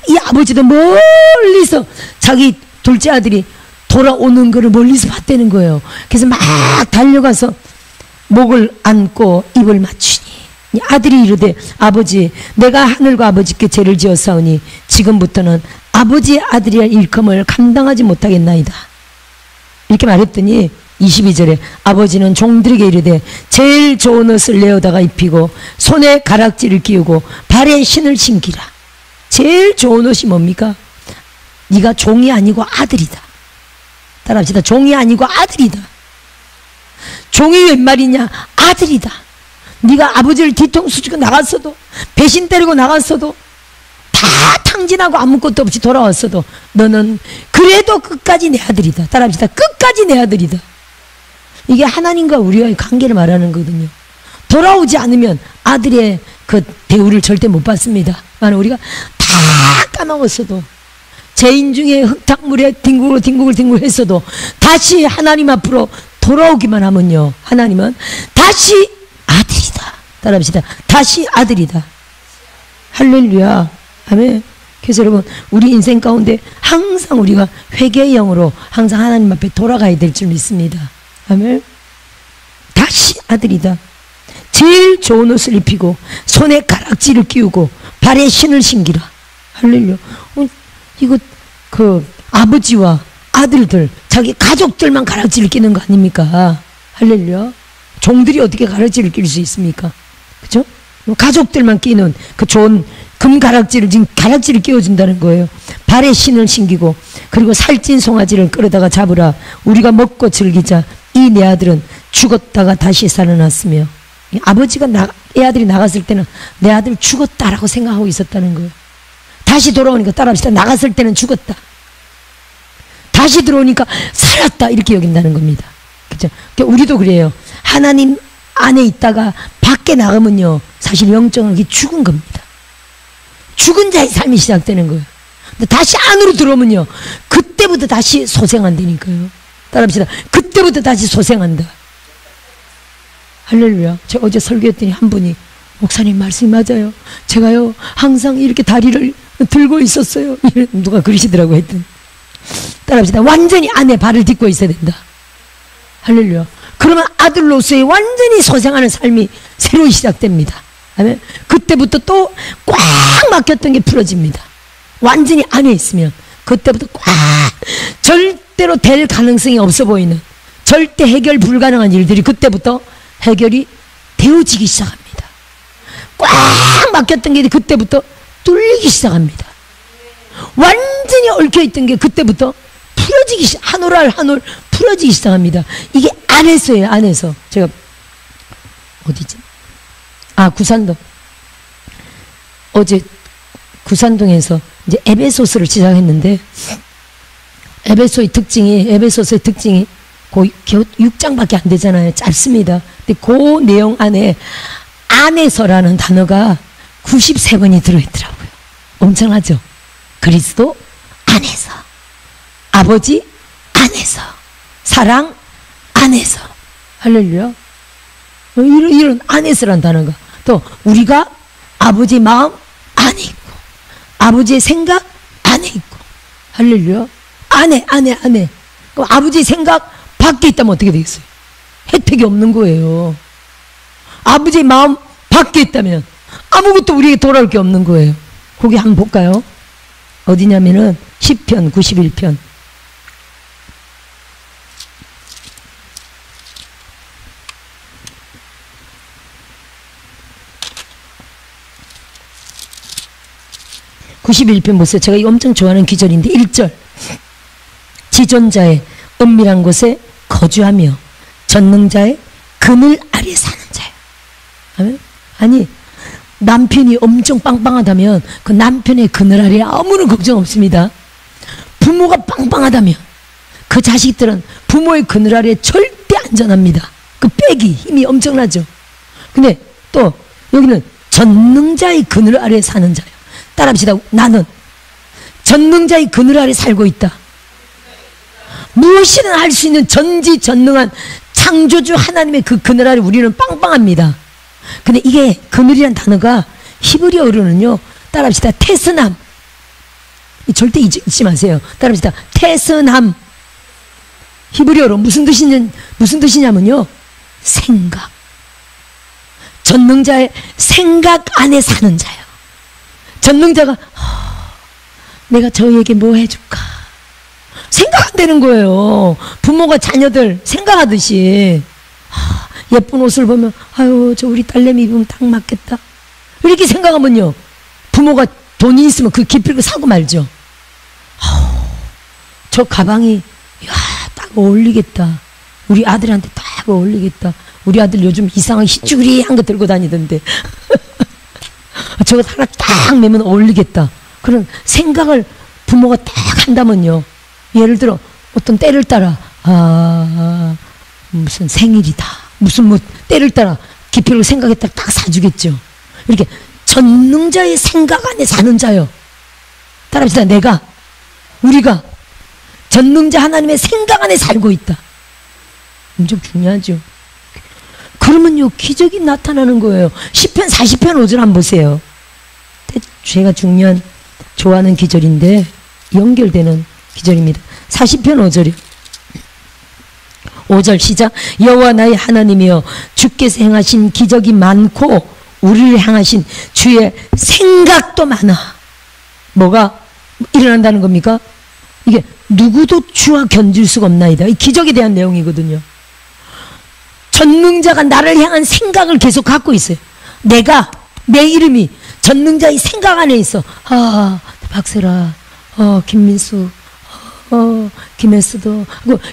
이 아버지도 멀리서 자기 둘째 아들이 돌아오는 거를 멀리서 봤다는 거예요. 그래서 막 달려가서 목을 안고 입을 맞추니 아들이 이르되 아버지 내가 하늘과 아버지께 죄를 지었사오니 지금부터는 아버지의 아들이라 일컬음을 감당하지 못하겠나이다. 이렇게 말했더니 22절에 아버지는 종들에게 이르되 제일 좋은 옷을 내어다가 입히고 손에 가락지를 끼우고 발에 신을 신기라. 제일 좋은 옷이 뭡니까? 네가 종이 아니고 아들이다. 따라합시다. 종이 아니고 아들이다. 종이 웬 말이냐? 아들이다. 네가 아버지를 뒤통수 치고 나갔어도 배신 때리고 나갔어도 다 탕진하고 아무것도 없이 돌아왔어도 너는 그래도 끝까지 내 아들이다. 따라합시다. 끝까지 내 아들이다. 이게 하나님과 우리와의 관계를 말하는 거거든요. 돌아오지 않으면 아들의 그 대우를 절대 못 받습니다. 만약 우리가 다 까먹었어도 죄인 중에 흙탕물에 뒹굴 했어도 다시 하나님 앞으로 돌아오기만 하면요, 하나님은 다시 아들이다. 따라합시다. 다시 아들이다. 할렐루야. 아멘. 그래서 여러분 우리 인생 가운데 항상 우리가 회개의 영으로 항상 하나님 앞에 돌아가야 될 줄 믿습니다. 아멘. 다시 아들이다. 제일 좋은 옷을 입히고 손에 가락지를 끼우고 발에 신을 신기라. 할렐루야. 이거 그 아버지와 아들들 자기 가족들만 가락지를 끼는 거 아닙니까? 할렐루야. 종들이 어떻게 가락지를 낄 수 있습니까? 그죠? 가족들만 끼는 그 좋은 금 가락지를 지금 가락지를 끼워준다는 거예요. 발에 신을 신기고 그리고 살찐 송아지를 끌어다가 잡으라. 우리가 먹고 즐기자. 이 내 아들은 죽었다가 다시 살아났으며. 아버지가 애 아들이 나갔을 때는 내 아들 죽었다라고 생각하고 있었다는 거예요. 다시 돌아오니까 따라합시다. 나갔을 때는 죽었다. 다시 들어오니까 살았다. 이렇게 여긴다는 겁니다. 그죠? 우리도 그래요. 하나님 안에 있다가 밖에 나가면요, 사실 영적으로 죽은 겁니다. 죽은 자의 삶이 시작되는 거예요. 근데 다시 안으로 들어오면요, 그때부터 다시 소생한다니까요. 따라합시다. 그때부터 다시 소생한다. 할렐루야. 제가 어제 설교했더니 한 분이, 목사님 말씀이 맞아요. 제가요 항상 이렇게 다리를 들고 있었어요. 누가 그러시더라고 했더니. 따라합시다. 완전히 안에 발을 딛고 있어야 된다. 할렐루야. 그러면 아들로서의 완전히 소생하는 삶이 새로 시작됩니다. 아멘. 그때부터 또 꽉 막혔던 게 풀어집니다. 완전히 안에 있으면 그때부터 꽉, 절대로 될 가능성이 없어 보이는, 절대 해결 불가능한 일들이 그때부터 해결이 되어지기 시작합니다. 꽉 막혔던 게 그때부터 뚫리기 시작합니다. 완전히 얽혀있던 게 그때부터 풀어지기 시작, 한 올 한 올 풀어지기 시작합니다. 이게 안에서예요. 안에서. 제가 어디지? 구산동. 어제 구산동에서 이제 에베소서를 시작했는데, 에베소서의 특징이 그 6장밖에 안 되잖아요. 짧습니다. 근데 그 내용 안에 안에서라는 단어가 93번이 들어있더라고요. 엄청나죠? 그리스도 안에서, 아버지 안에서, 사랑 안에서. 할렐루야. 이런 안에서라는 단어가, 또 우리가 아버지 마음 안에 있고 아버지의 생각 안에 있고. 할렐루야. 안에. 그럼 아버지의 생각 밖에 있다면 어떻게 되겠어요? 혜택이 없는 거예요. 아버지의 마음 밖에 있다면 아무것도 우리에게 돌아올 게 없는 거예요. 거기 한번 볼까요? 어디냐면은 시편 91편. 보세요. 제가 이거 엄청 좋아하는 기절인데 1절. 지존자의 은밀한 곳에 거주하며 전능자의 그늘 아래 사는 자예요. 아니, 남편이 엄청 빵빵하다면 그 남편의 그늘 아래에 아무런 걱정 없습니다. 부모가 빵빵하다면 그 자식들은 부모의 그늘 아래에 절대 안전합니다. 그 빼기 힘이 엄청나죠. 근데 또 여기는 전능자의 그늘 아래에 사는 자예요. 따라합시다. 나는 전능자의 그늘 아래 살고 있다. 무엇이든 할 수 있는 전지전능한 창조주 하나님의 그 그늘 아래 우리는 빵빵합니다. 근데 이게 그늘이란 단어가 히브리어로는요, 따라합시다. 테스남. 절대 잊지 마세요. 따라합시다. 테스남. 히브리어로 무슨 뜻이냐면요, 생각. 전능자의 생각 안에 사는 자예요. 전능자가 내가 저희에게 뭐 해줄까 생각 안 되는 거예요. 부모가 자녀들 생각하듯이 예쁜 옷을 보면 아유 저 우리 딸내미 입으면 딱 맞겠다 이렇게 생각하면요, 부모가 돈이 있으면 그 기필코 사고 말죠. 저 가방이 딱 어울리겠다, 우리 아들한테 딱 어울리겠다, 우리 아들 요즘 이상한 희쭈그리한 거 들고 다니던데 저거 하나 딱 매면 어울리겠다, 그런 생각을 부모가 딱 한다면요, 예를 들어 어떤 때를 따라 무슨 생일이다, 무슨 뭐 때를 따라 기필로 생각했다 딱 사주겠죠. 이렇게 전능자의 생각 안에 사는 자요. 따라합시다. 우리가 전능자 하나님의 생각 안에 살고 있다. 엄청 중요하죠. 그러면요 기적이 나타나는 거예요. 시편 40편 5절 한번 보세요. 제가 좋아하는 기절인데 연결되는 기절입니다. 40편 5절이요. 5절 시작. 여호와 나의 하나님이여 주께서 행하신 기적이 많고 우리를 향하신 주의 생각도 많아. 뭐가 일어난다는 겁니까? 이게 누구도 주와 견줄 수가 없나이다. 이 기적에 대한 내용이거든요. 전능자가 나를 향한 생각을 계속 갖고 있어요. 내 이름이 전능자의 생각 안에 있어. 박세라, 김민수, 김혜수도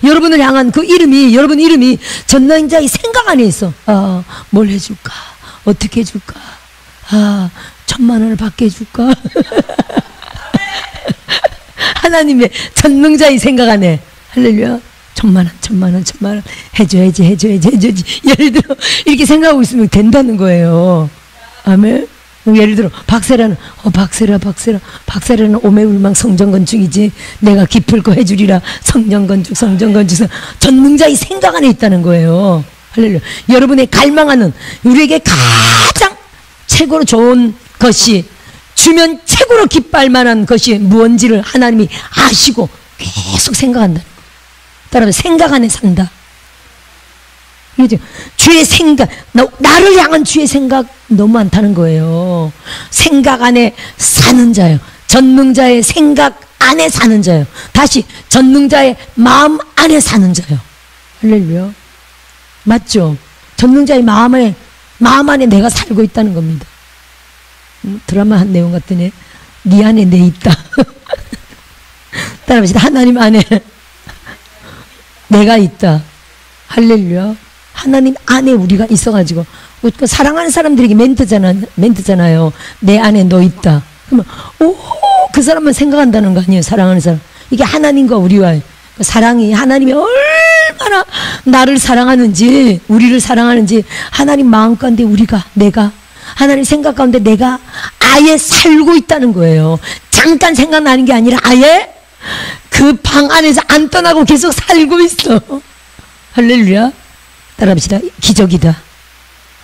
여러분을 향한 그 이름이 여러분 이름이 전능자의 생각 안에 있어. 아, 뭘 해줄까? 어떻게 해줄까? 아, 1000만 원을 받게 해줄까? 하나님의 전능자의 생각 안에 할렐루야. 1000만 원 해줘야지. 예를 들어 이렇게 생각하고 있으면 된다는 거예요. 아멘. 예를 들어 박세라는 박세라는 오매울망 성전건축이지 내가 깊을 거 해주리라. 성전건축 전능자의 생각 안에 있다는 거예요. 할렐루야. 여러분의 갈망하는 우리에게 가장 최고로 좋은 것이 주면 최고로 기뻐할 만한 것이 무언지를 하나님이 아시고 계속 생각한다는 거예요. 따라서 생각 안에 산다. 그죠? 주의 생각, 나를 향한 주의 생각 너무 많다는 거예요. 생각 안에 사는 자요. 전능자의 생각 안에 사는 자요. 다시 전능자의 마음 안에 사는 자요. 할렐루야. 맞죠? 전능자의 마음 안에 내가 살고 있다는 겁니다. 드라마 한 내용 같더니 네 안에 내 있다. 따라합시다. 하나님 안에 내가 있다. 할렐루야. 하나님 안에 우리가 있어가지고 사랑하는 사람들에게 멘트잖아요. 내 안에 너 있다. 그러면 그 사람만 생각한다는 거 아니에요. 사랑하는 사람. 이게 하나님과 우리와의 사랑이 하나님이 얼마나 나를 사랑하는지 우리를 사랑하는지 하나님 마음 가운데 내가 하나님 생각 가운데 내가 아예 살고 있다는 거예요. 잠깐 생각나는 게 아니라 아예 그 방 안에서 안 떠나고 계속 살고 있어. 할렐루야. 따라합시다. 기적이다.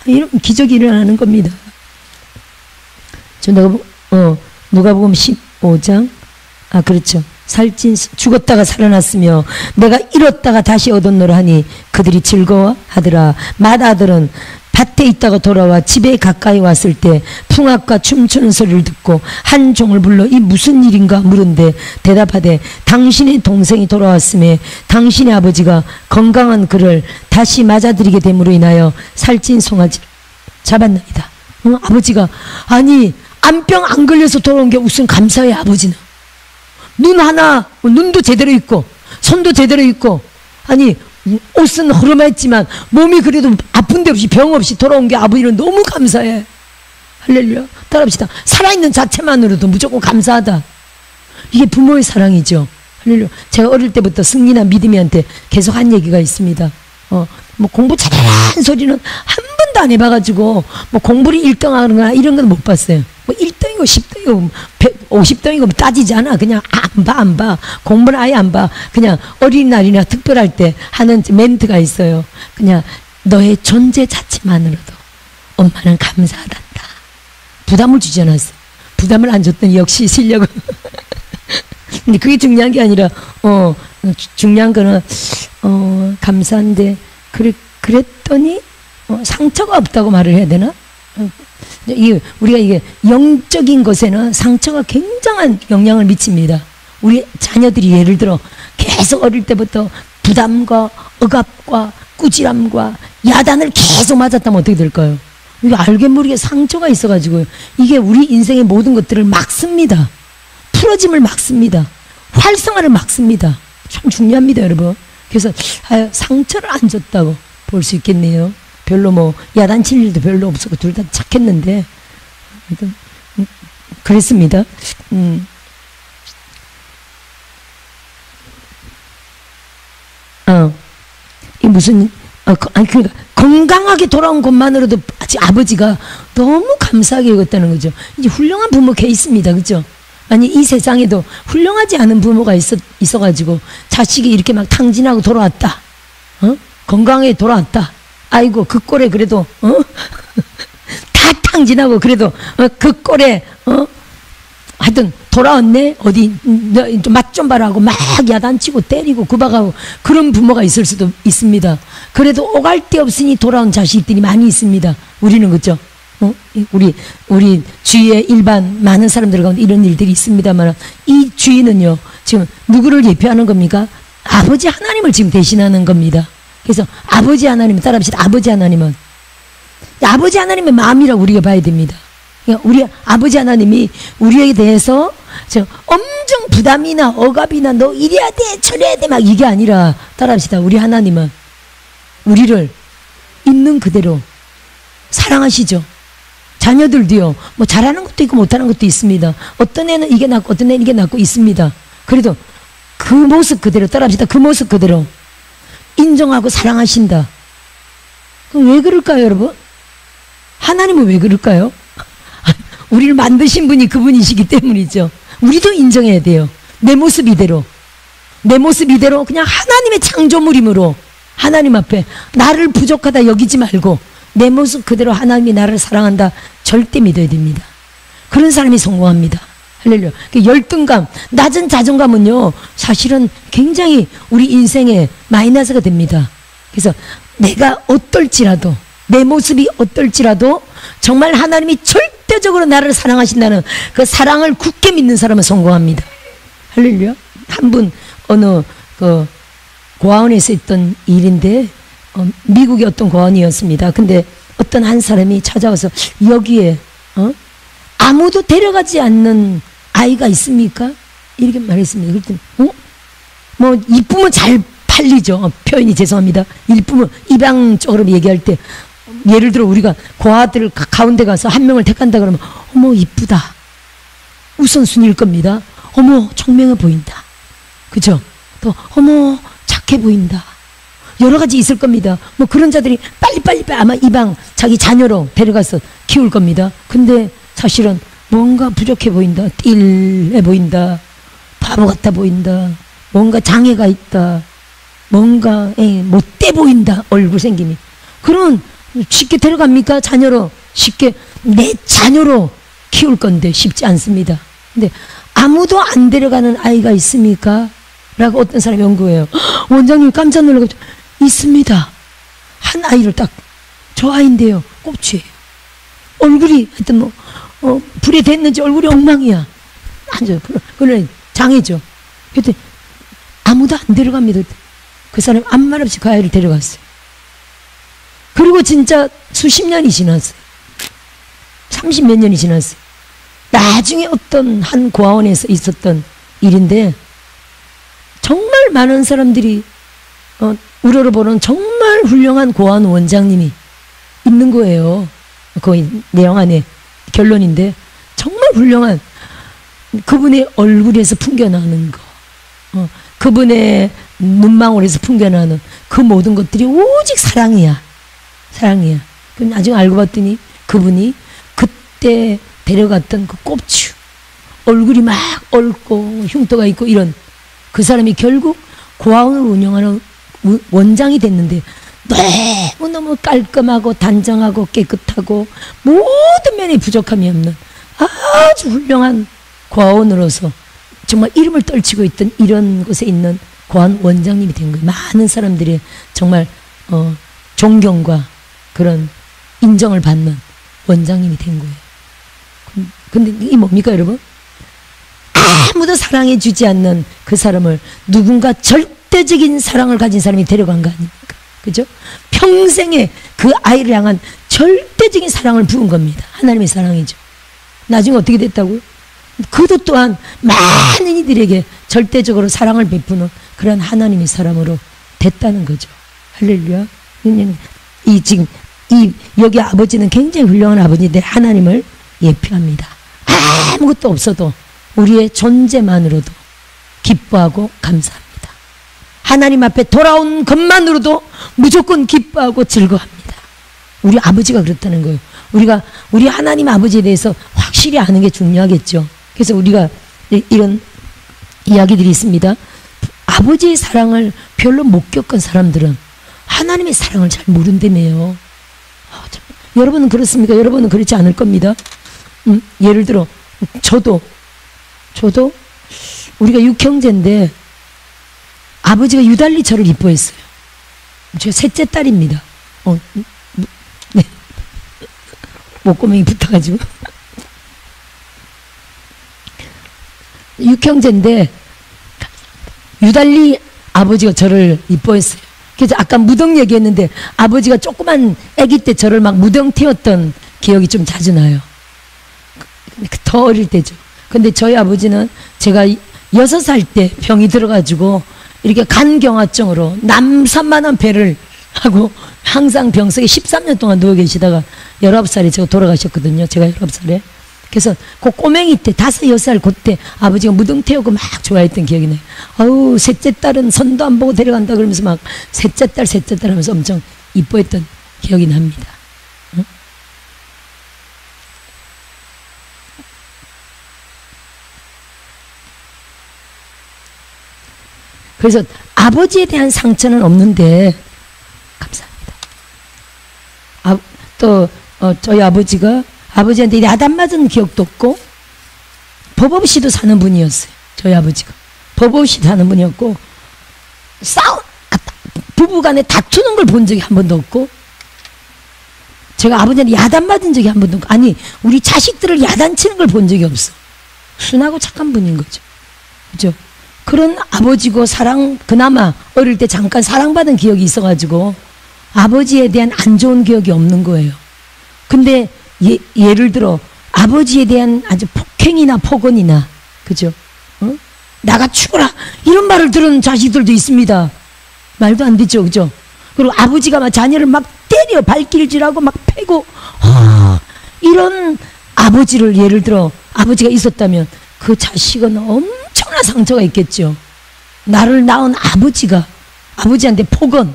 이런 기적이 일어나는 겁니다. 누가복음 15장 그렇죠. 살찐 죽었다가 살아났으며 내가 잃었다가 다시 얻었노라 하니 그들이 즐거워하더라. 맏아들은 밭에 있다가 돌아와 집에 가까이 왔을 때 풍악과 춤추는 소리를 듣고 한 종을 불러 이 무슨 일인가 물은데 대답하되 당신의 동생이 돌아왔음에 당신의 아버지가 건강한 그를 다시 맞아들이게 됨으로 인하여 살찐 송아지를 잡았나이다. 아버지가 아니 안병 안 걸려서 돌아온 게 무슨 감사해. 아버지는 눈도 제대로 있고 손도 제대로 있고 아니 옷은 허름했지만 몸이 그래도 아픈 데 없이 병 없이 돌아온 게 아버지는 너무 감사해. 할렐루야. 따라합시다. 살아있는 자체만으로도 무조건 감사하다. 이게 부모의 사랑이죠. 할렐루야. 제가 어릴 때부터 승리나 믿음이한테 계속 한 얘기가 있습니다. 뭐 공부 잘하는 소리는 한 번도 안 해봐가지고 뭐 공부를 1등 하거나 이런 건 못 봤어요. 뭐 1등이고 10등이고 50등이고 따지지 않아. 그냥 안 봐. 공부는 아예 안 봐. 그냥 어린이날이나 특별할 때 하는 멘트가 있어요. 그냥 너의 존재 자체만으로도 엄마는 감사하단다. 부담을 주지 않았어. 부담을 안 줬더니 역시 실력은 근데 그게 중요한 게 아니라 중요한 거는 감사한데 그랬더니 상처가 없다고 말을 해야 되나? 우리가 이게 영적인 것에는 상처가 굉장한 영향을 미칩니다. 우리 자녀들이 예를 들어 계속 어릴 때부터 부담과 억압과 꾸지람과 야단을 계속 맞았다면 어떻게 될까요? 이게 알게 모르게 상처가 있어가지고 이게 우리 인생의 모든 것들을 막습니다. 풀어짐을 막습니다. 활성화를 막습니다. 참 중요합니다, 여러분. 그래서 상처를 안 줬다고 볼 수 있겠네요. 별로 뭐 야단칠 일도 별로 없었고 둘 다 착했는데 그랬습니다. 이 무슨 그러니까 건강하게 돌아온 것만으로도 아버지가 너무 감사하게 여겼다는 거죠. 이제 훌륭한 부모 개 있습니다, 그죠? 아니 이 세상에도 훌륭하지 않은 부모가 있어가지고 자식이 이렇게 막 탕진하고 돌아왔다. 건강하게 돌아왔다. 아이고 그 꼴에 그래도 다 탕진하고 그래도 그 꼴에 하여튼 돌아왔네. 어디 맛 좀 봐라 하고 막 야단치고 때리고 구박하고 그런 부모가 있을 수도 있습니다. 그래도 오갈 데 없으니 돌아온 자식들이 많이 있습니다. 우리는 그죠? 우리 주위에 일반 많은 사람들 가운데 이런 일들이 있습니다만 이 주위는요 지금 누구를 예표하는 겁니까? 아버지 하나님을 지금 대신하는 겁니다. 그래서 아버지 하나님 따라합시다. 아버지 하나님은 아버지 하나님의 마음이라고 우리가 봐야 됩니다. 그러니까 우리 아버지 하나님이 우리에게 대해서 엄청 부담이나 억압이나 너 이래야 돼 저래야 돼 막 이게 아니라, 따라합시다. 우리 하나님은 우리를 있는 그대로 사랑하시죠. 자녀들도요, 뭐 잘하는 것도 있고 못하는 것도 있습니다. 어떤 애는 이게 낫고 어떤 애는 이게 낫고 있습니다. 그래도 그 모습 그대로, 따라합시다. 그 모습 그대로 인정하고 사랑하신다. 그럼 왜 그럴까요, 여러분? 하나님은 왜 그럴까요? 우리를 만드신 분이 그분이시기 때문이죠. 우리도 인정해야 돼요. 내 모습 이대로. 내 모습 이대로 그냥 하나님의 창조물이므로 하나님 앞에 나를 부족하다 여기지 말고 내 모습 그대로 하나님이 나를 사랑한다 절대 믿어야 됩니다. 그런 사람이 성공합니다. 할렐루야. 열등감, 낮은 자존감은요, 사실은 굉장히 우리 인생에 마이너스가 됩니다. 그래서 내가 어떨지라도, 내 모습이 어떨지라도 정말 하나님이 절대적으로 나를 사랑하신다는 그 사랑을 굳게 믿는 사람은 성공합니다. 할렐루야. 한 분 어느 고아원에서 있던 일인데, 미국의 어떤 고아원이었습니다. 근데 어떤 한 사람이 찾아와서 여기에 아무도 데려가지 않는 아이가 있습니까? 이렇게 말했습니다. 그랬더니 뭐 이쁘면 잘 팔리죠. 표현이 죄송합니다. 이쁘면 입양 쪽으로 얘기할 때, 예를 들어 우리가 고아들 가운데 가서 한 명을 택한다 그러면 어머 이쁘다 우선순위일 겁니다. 어머 총명해 보인다. 그죠? 또 어머 착해 보인다. 여러 가지 있을 겁니다. 뭐 그런 자들이 빨리빨리 아마 입양 자기 자녀로 데려가서 키울 겁니다. 근데 사실은 뭔가 부족해 보인다. 띨해 보인다. 바보 같아 보인다. 뭔가 장애가 있다. 뭔가 못돼 보인다. 얼굴 생김이. 그런 쉽게 데려갑니까? 자녀로. 쉽게 내 자녀로 키울 건데 쉽지 않습니다. 근데 아무도 안 데려가는 아이가 있습니까? 라고 어떤 사람이 연구해요. 원장님 깜짝 놀라가지고 있습니다. 한 아이를 딱, 저 아이인데요. 꼽치예요. 얼굴이 하여튼 뭐 불에 댔는지 얼굴이 엉망이야. 완전 그런 장애죠. 그때 아무도 안 데려갑니다. 그 사람이 아무 말 없이 그 아이를 데려갔어요. 그리고 진짜 수십 년이 지났어요. 30몇 년이 지났어요. 나중에 어떤 한 고아원에서 있었던 일인데, 정말 많은 사람들이 우러러보는 정말 훌륭한 고아원 원장님이 있는 거예요. 거의 내용 안에 결론인데, 정말 훌륭한 그분의 얼굴에서 풍겨나는 거, 그분의 눈망울에서 풍겨나는 그 모든 것들이 오직 사랑이야. 사랑이야. 나중에 알고 봤더니 그분이 그때 데려갔던 그 꼽추, 얼굴이 막 얽고 흉터가 있고 이런 그 사람이 결국 고아원을 운영하는 원장이 됐는데, 너무 깔끔하고 단정하고 깨끗하고 모든 면에 부족함이 없는 아주 훌륭한 고아원으로서 정말 이름을 떨치고 있던 이런 곳에 있는 고아원 원장님이 된 거예요. 많은 사람들이 정말 존경과 그런 인정을 받는 원장님이 된 거예요. 근데 이게 뭡니까 여러분? 아무도 사랑해 주지 않는 그 사람을 누군가 절대적인 사랑을 가진 사람이 데려간 거 아닙니까? 그죠? 평생에 그 아이를 향한 절대적인 사랑을 부은 겁니다. 하나님의 사랑이죠. 나중에 어떻게 됐다고요? 그도 또한 많은 이들에게 절대적으로 사랑을 베푸는 그런 하나님의 사람으로 됐다는 거죠. 할렐루야. 여기 아버지는 굉장히 훌륭한 아버지인데 하나님을 예표합니다. 아무것도 없어도 우리의 존재만으로도 기뻐하고 감사합니다. 하나님 앞에 돌아온 것만으로도 무조건 기뻐하고 즐거워합니다. 우리 아버지가 그렇다는 거예요. 우리가 우리 하나님 아버지에 대해서 확실히 아는 게 중요하겠죠. 그래서 우리가 이런 이야기들이 있습니다. 아버지의 사랑을 별로 못 겪은 사람들은 하나님의 사랑을 잘 모른다며요. 여러분은 그렇습니까? 여러분은 그렇지 않을 겁니다. 예를 들어 저도 우리가 6형제인데 아버지가 유달리 저를 이뻐했어요. 제가 셋째 딸입니다. 네. 목구멍이 붙어가지고 6형제인데 유달리 아버지가 저를 이뻐했어요. 그래서 아까 무덤 얘기했는데 아버지가 조그만 아기 때 저를 막 무덤 태웠던 기억이 좀 자주 나요. 더 어릴 때죠. 근데 저희 아버지는 제가 6살 때 병이 들어가지고 이렇게 간경화증으로 남산만한 배를 하고 항상 병석에 13년 동안 누워 계시다가 19살에 제가 돌아가셨거든요. 제가 19살에. 그래서 그 꼬맹이 때 5, 6살 그때 아버지가 무등 태우고 막 좋아했던 기억이 나요. 아우 셋째 딸은 선도 안 보고 데려간다 그러면서 막 셋째 딸 하면서 엄청 이뻐했던 기억이 납니다. 응? 그래서 아버지에 대한 상처는 없는데 감사합니다. 저희 아버지가 아버지한테 야단 맞은 기억도 없고 법 없이도 사는 분이었어요. 저희 아버지가 법 없이 사는 분이었고 부부간에 다투는 걸 본 적이 한 번도 없고 제가 아버지한테 야단 맞은 적이 한 번도 없고 아니 우리 자식들을 야단치는 걸 본 적이 없어. 순하고 착한 분인 거죠. 그죠? 그런 아버지고 그나마 어릴 때 잠깐 사랑받은 기억이 있어가지고 아버지에 대한 안 좋은 기억이 없는 거예요. 근데 예를 들어 아버지에 대한 아주 폭행이나 폭언이나 그죠? 나가 죽어라 이런 말을 들은 자식들도 있습니다. 말도 안 되죠. 그죠? 그리고 아버지가 막 자녀를 막 때려 발길질하고 막 패고 이런 아버지를 예를 들어 아버지가 있었다면 그 자식은 엄청난 상처가 있겠죠. 나를 낳은 아버지한테 폭언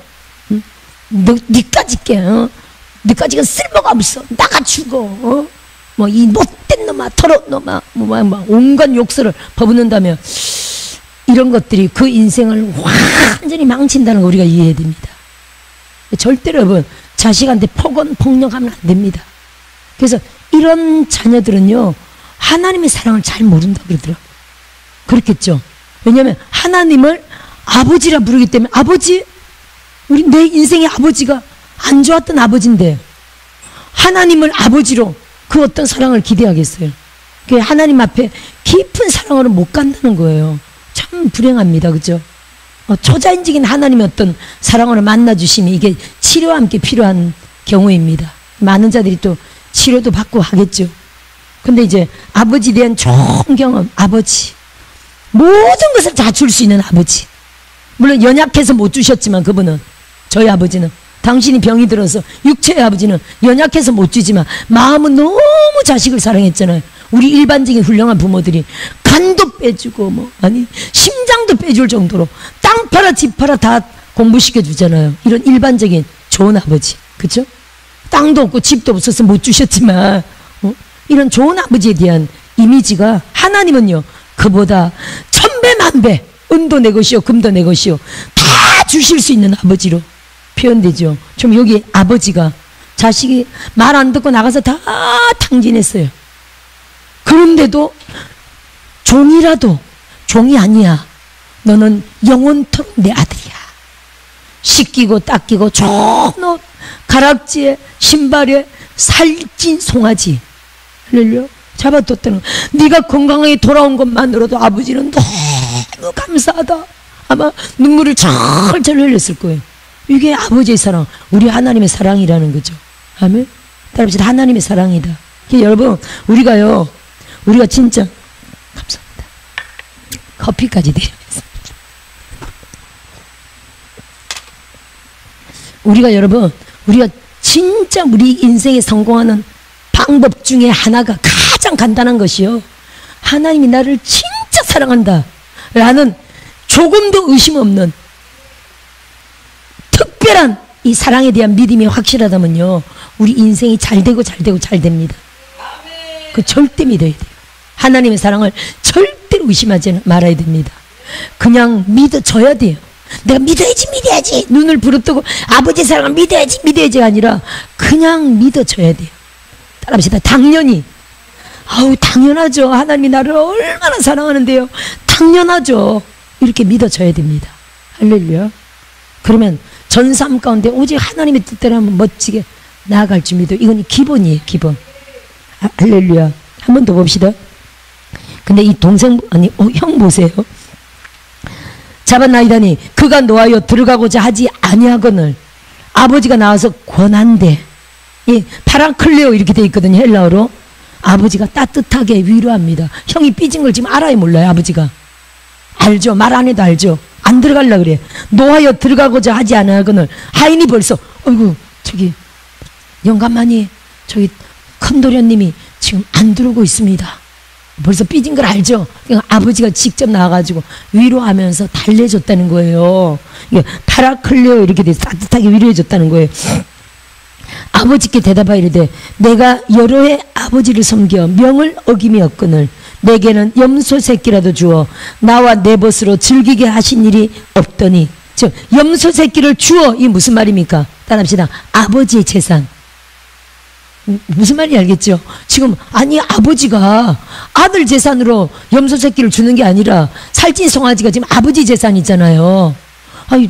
너까지가 쓸모가 없어 나가 죽어 뭐 이 못된 놈아 더러운 놈아 뭐 온갖 욕설을 퍼붓는다면 이런 것들이 그 인생을 완전히 망친다는 거 우리가 이해해야 됩니다. 절대로 여러분 자식한테 폭언 폭력하면 안 됩니다. 그래서 이런 자녀들은요 하나님의 사랑을 잘 모른다 그러더라고요. 그렇겠죠. 왜냐하면 하나님을 아버지라 부르기 때문에 아버지 내 인생의 아버지가 안 좋았던 아버지인데 하나님을 아버지로 그 어떤 사랑을 기대하겠어요. 하나님 앞에 깊은 사랑으로 못 간다는 거예요. 참 불행합니다. 그죠? 초자연적인 하나님의 어떤 사랑으로 만나주심이 이게 치료와 함께 필요한 경우입니다. 많은 자들이 또 치료도 받고 하겠죠. 근데 이제 아버지에 대한 좋은 경험, 아버지 모든 것을 다 줄 수 있는 아버지. 물론 연약해서 못 주셨지만 그분은 저희 아버지는 당신이 병이 들어서 육체의 아버지는 연약해서 못 주지만 마음은 너무 자식을 사랑했잖아요. 우리 일반적인 훌륭한 부모들이 간도 빼주고 심장도 빼줄 정도로 땅 팔아 집 팔아 다 공부시켜 주잖아요. 이런 일반적인 좋은 아버지. 그죠? 땅도 없고 집도 없어서 못 주셨지만 이런 좋은 아버지에 대한 이미지가 하나님은요 그보다 1000배 만배 은도 내 것이요 금도 내 것이요 다 주실 수 있는 아버지로 표현되죠. 좀 여기 아버지가 자식이 말 안 듣고 나가서 다 탕진했어요. 그런데도 종이라도 종이 아니야. 너는 영원토록 내 아들이야. 씻기고 닦이고 좋은 옷 가락지에 신발에 살찐 송아지 할렐루야 잡아뒀다는 거. 네가 건강하게 돌아온 것만으로도 아버지는 너무 감사하다. 아마 눈물을 철철 흘렸을 거예요. 이게 아버지의 사랑, 우리 하나님의 사랑이라는 거죠. 아멘. 따라합시다. 하나님의 사랑이다. 여러분 우리가 진짜 감사합니다. 커피까지 드리면서 우리가 진짜 우리 인생에 성공하는 방법 중에 하나가 가장 간단한 것이요 하나님이 나를 진짜 사랑한다 라는 조금도 의심 없는 특별한 이 사랑에 대한 믿음이 확실하다면요 우리 인생이 잘 됩니다. 그 절대 믿어야 돼요. 하나님의 사랑을 절대로 의심하지 말아야 됩니다. 그냥 믿어줘야 돼요. 내가 믿어야지 눈을 부릅뜨고 아버지 사랑을 믿어야지가 아니라 그냥 믿어줘야 돼요. 따라합시다. 당연히 당연하죠. 하나님이 나를 얼마나 사랑하는데요. 당연하죠. 이렇게 믿어줘야 됩니다. 할렐루야. 그러면 전 삶 가운데 오직 하나님의 뜻대로 하면 멋지게 나아갈 줄 믿어. 이건 기본이에요. 기본. 할렐루야. 한 번 더 봅시다. 근데 이 형 보세요. 잡았나이다니 그가 노하여 들어가고자 하지 아니하거늘 아버지가 나와서 권한대. 파라클레오 이렇게 돼 있거든요. 헬라어로. 아버지가 따뜻하게 위로합니다. 형이 삐진 걸 지금 알아요, 몰라요? 아버지가 알죠. 말 안 해도 알죠. 안 들어가려 그래. 노하여 들어가고자 하지 않아거늘 하인이 벌써 어이구 저기 영감만이 저기 큰도련님이 지금 안 들어오고 있습니다. 벌써 삐진 걸 알죠. 그러니까 아버지가 직접 나와가지고 위로하면서 달래줬다는 거예요. 파라클레오 이렇게 돼서 따뜻하게 위로해줬다는 거예요. 아버지께 대답하여 이르되 내가 여러 해 아버지를 섬겨 명을 어김이 없거늘 내게는 염소 새끼라도 주어 나와 내 벗으로 즐기게 하신 일이 없더니. 즉 염소 새끼를 주어, 이 무슨 말입니까? 따라합시다. 아버지의 재산. 무슨 말인지 알겠죠? 지금 아니 아버지가 아들 재산으로 염소 새끼를 주는 게 아니라 살찐 송아지가 지금 아버지 재산이잖아요. 아니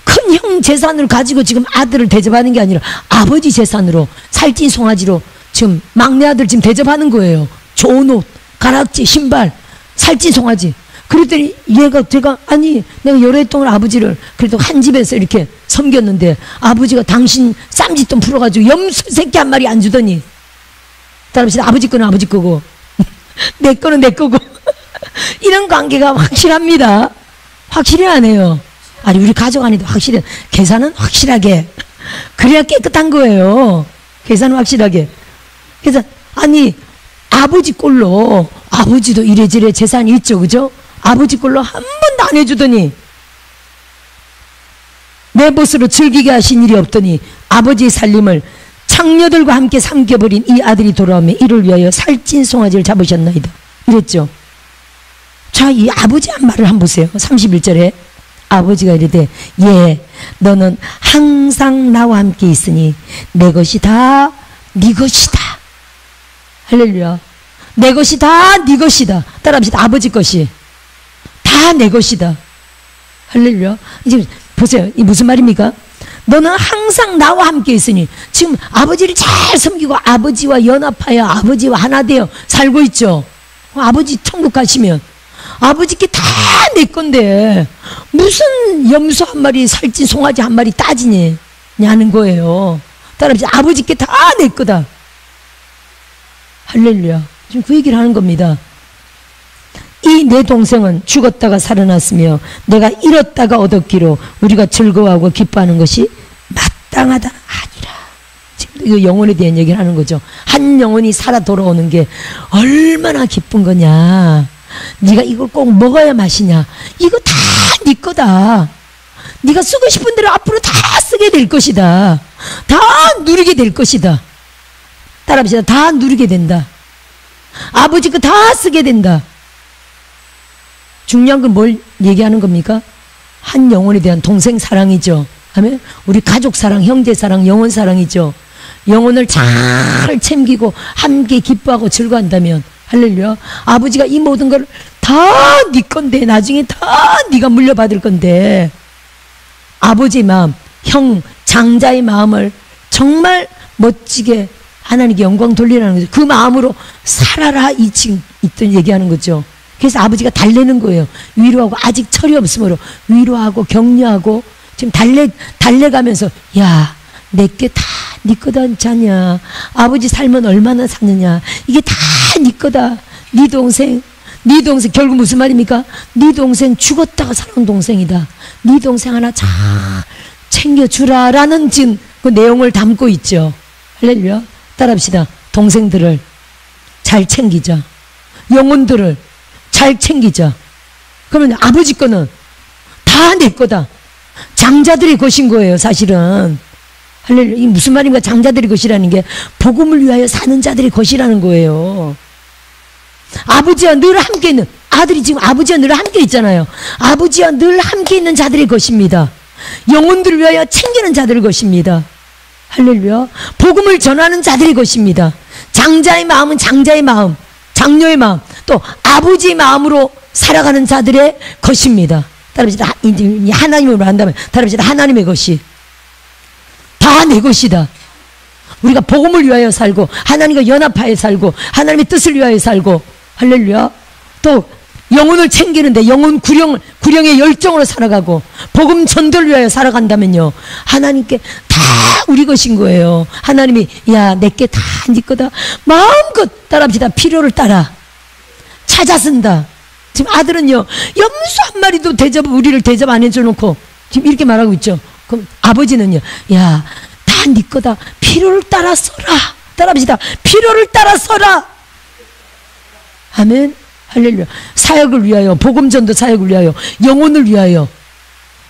큰 형 재산을 가지고 지금 아들을 대접하는 게 아니라 아버지 재산으로 살찐 송아지로 지금 막내 아들 지금 대접하는 거예요. 좋은 옷, 가락지, 신발, 살찐 송아지. 그랬더니 제가 아니 내가 여러 해 동안 아버지를 그래도 한 집에서 이렇게 섬겼는데 아버지가 당신 쌈짓돈 풀어가지고 염소 새끼 한 마리 안 주더니. 따라합시다. 아버지 거는 아버지 거고 내 거는 내 거고 이런 관계가 확실합니다. 확실히 안 해요. 아니 우리 가족 안에도 확실해. 계산은 확실하게 그래야 깨끗한 거예요. 계산은 확실하게. 그래서 아니 아버지 꼴로 아버지도 이래저래 재산이 있죠, 그죠? 아버지 꼴로 한 번도 안 해주더니 내 벗으로 즐기게 하신 일이 없더니 아버지의 살림을 창녀들과 함께 삼켜버린 이 아들이 돌아오며 이를 위하여 살찐 송아지를 잡으셨나이다. 이랬죠. 자, 이 아버지 한 말을 한번 보세요. 31절에 아버지가 이르되 예 너는 항상 나와 함께 있으니 내 것이 다 네 것이다. 할렐루야. 내 것이 다 네 것이다. 따라합시다. 아버지 것이 다 내 것이다. 할렐루야. 이제 보세요. 이 무슨 말입니까? 너는 항상 나와 함께 있으니 지금 아버지를 잘 섬기고 아버지와 연합하여 아버지와 하나 되어 살고 있죠. 아버지 천국 가시면 아버지께 다 내 건데 무슨 염소 한 마리 살찐 송아지 한 마리 따지냐는 거예요. 따라합시다. 아버지께 다 내 거다. 할렐루야. 지금 그 얘기를 하는 겁니다. 이 내 동생은 죽었다가 살아났으며 내가 잃었다가 얻었기로 우리가 즐거워하고 기뻐하는 것이 마땅하다 아니라. 지금 이거 영혼에 대한 얘기를 하는 거죠. 한 영혼이 살아 돌아오는 게 얼마나 기쁜 거냐. 네가 이걸 꼭 먹어야 맛이냐. 이거 다 네 거다. 네가 쓰고 싶은 대로 앞으로 다 쓰게 될 것이다. 다 누리게 될 것이다. 따라합시다. 다 누리게 된다. 아버지 거 다 쓰게 된다. 중요한 건 뭘 얘기하는 겁니까? 한 영혼에 대한 동생 사랑이죠. 아멘. 우리 가족 사랑, 형제 사랑, 영혼 사랑이죠. 영혼을 잘 챙기고 함께 기뻐하고 즐거워한다면 할렐루야. 아버지가 이 모든 걸 다 네 건데 나중에 다 네가 물려받을 건데 아버지의 마음, 형, 장자의 마음을 정말 멋지게 하나님께 영광 돌리라는 거죠. 그 마음으로 살아라 이 지금 있던 얘기하는 거죠. 그래서 아버지가 달래는 거예요. 위로하고 아직 철이 없으므로 위로하고 격려하고 지금 달래가면서 야 내게 다 네 거다 않냐. 아버지 삶은 얼마나 사느냐. 이게 다 네 거다. 네 동생 결국 무슨 말입니까? 네 동생 죽었다가 살아온 동생이다. 네 동생 하나 잘 챙겨주라 라는 지금 그 내용을 담고 있죠. 할렐루야. 따라합시다. 동생들을 잘 챙기자. 영혼들을 잘 챙기자. 그러면 아버지 거는 다 내 거다. 장자들의 것인 거예요, 사실은. 할렐루야. 이게 무슨 말인가? 장자들의 것이라는 게 복음을 위하여 사는 자들의 것이라는 거예요. 아버지와 늘 함께 있는, 아들이 지금 아버지와 늘 함께 있잖아요. 아버지와 늘 함께 있는 자들의 것입니다. 영혼들을 위하여 챙기는 자들의 것입니다. 할렐루야. 복음을 전하는 자들의 것입니다. 장자의 마음은 장자의 마음, 장녀의 마음, 또 아버지의 마음으로 살아가는 자들의 것입니다. 따라합시다. 하나님으로 한다면 따라합시다. 하나님의 것이 다 내 것이다. 우리가 복음을 위하여 살고 하나님과 연합하여 살고 하나님의 뜻을 위하여 살고 할렐루야. 또 영혼을 챙기는데 영혼 구령의 열정으로 살아가고 복음 전도를 위하여 살아간다면요 하나님께 다 우리 것인 거예요. 하나님이 야 내게 다 네 거다. 마음껏 따라합시다. 필요를 따라 찾아 쓴다. 지금 아들은요 염소 한 마리도 우리를 대접 안 해줘 놓고 지금 이렇게 말하고 있죠. 그럼 아버지는요 야 다 네 거다. 필요를 따라 써라. 따라합시다. 필요를 따라 써라. 아멘. 할렐루야. 사역을 위하여, 복음전도 사역을 위하여, 영혼을 위하여,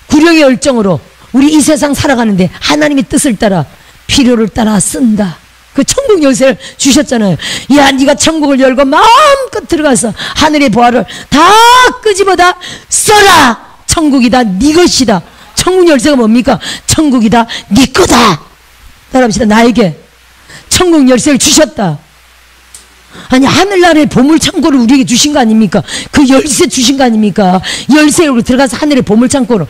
구령의 열정으로 우리 이 세상 살아가는데 하나님의 뜻을 따라 필요를 따라 쓴다. 그 천국 열쇠를 주셨잖아요. 야 네가 천국을 열고 마음껏 들어가서 하늘의 보화를 다 끄집어다 써라. 천국이다 네 것이다. 천국 열쇠가 뭡니까? 천국이다 네 거다. 따라합시다. 나에게 천국 열쇠를 주셨다. 아니 하늘나라의 보물창고를 우리에게 주신 거 아닙니까? 그 열쇠 주신 거 아닙니까? 열쇠로 들어가서 하늘의 보물창고로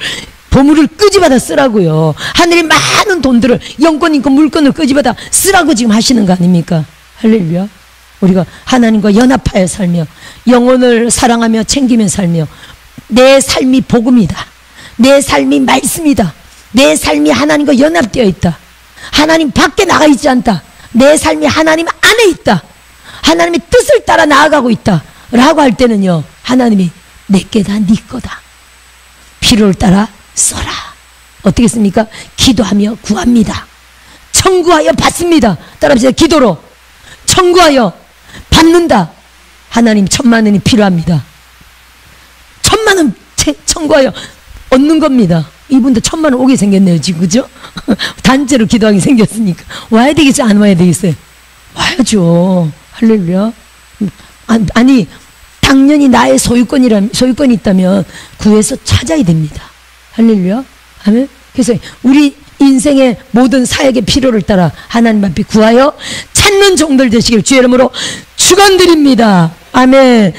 보물을 끄집어다 쓰라고요. 하늘의 많은 돈들을 영권 인권 물건을 끄집어다 쓰라고 지금 하시는 거 아닙니까? 할렐루야. 우리가 하나님과 연합하여 살며 영혼을 사랑하며 챙기며 살며 내 삶이 복음이다. 내 삶이 말씀이다. 내 삶이 하나님과 연합되어 있다. 하나님 밖에 나가 있지 않다. 내 삶이 하나님 안에 있다. 하나님의 뜻을 따라 나아가고 있다 라고 할 때는요 하나님이 내게 다 네 거다. 필요를 따라 써라. 어떻게 씁니까? 기도하며 구합니다. 청구하여 받습니다. 따라합시다. 기도로 청구하여 받는다. 하나님 1,000만 원이 필요합니다. 1,000만 원 청구하여 얻는 겁니다. 이분도 1,000만 원 오게 생겼네요 지금. 그죠? 단체로 기도하게 생겼으니까 와야 되겠어요? 안 와야 되겠어요? 와야죠. 할렐루야. 아니 당연히 나의 소유권이 있다면 구해서 찾아야 됩니다. 할렐루야. 아멘. 그래서 우리 인생의 모든 사역의 필요를 따라 하나님 앞에 구하여 찾는 종들 되시길 주의 이름으로 축원드립니다. 아멘.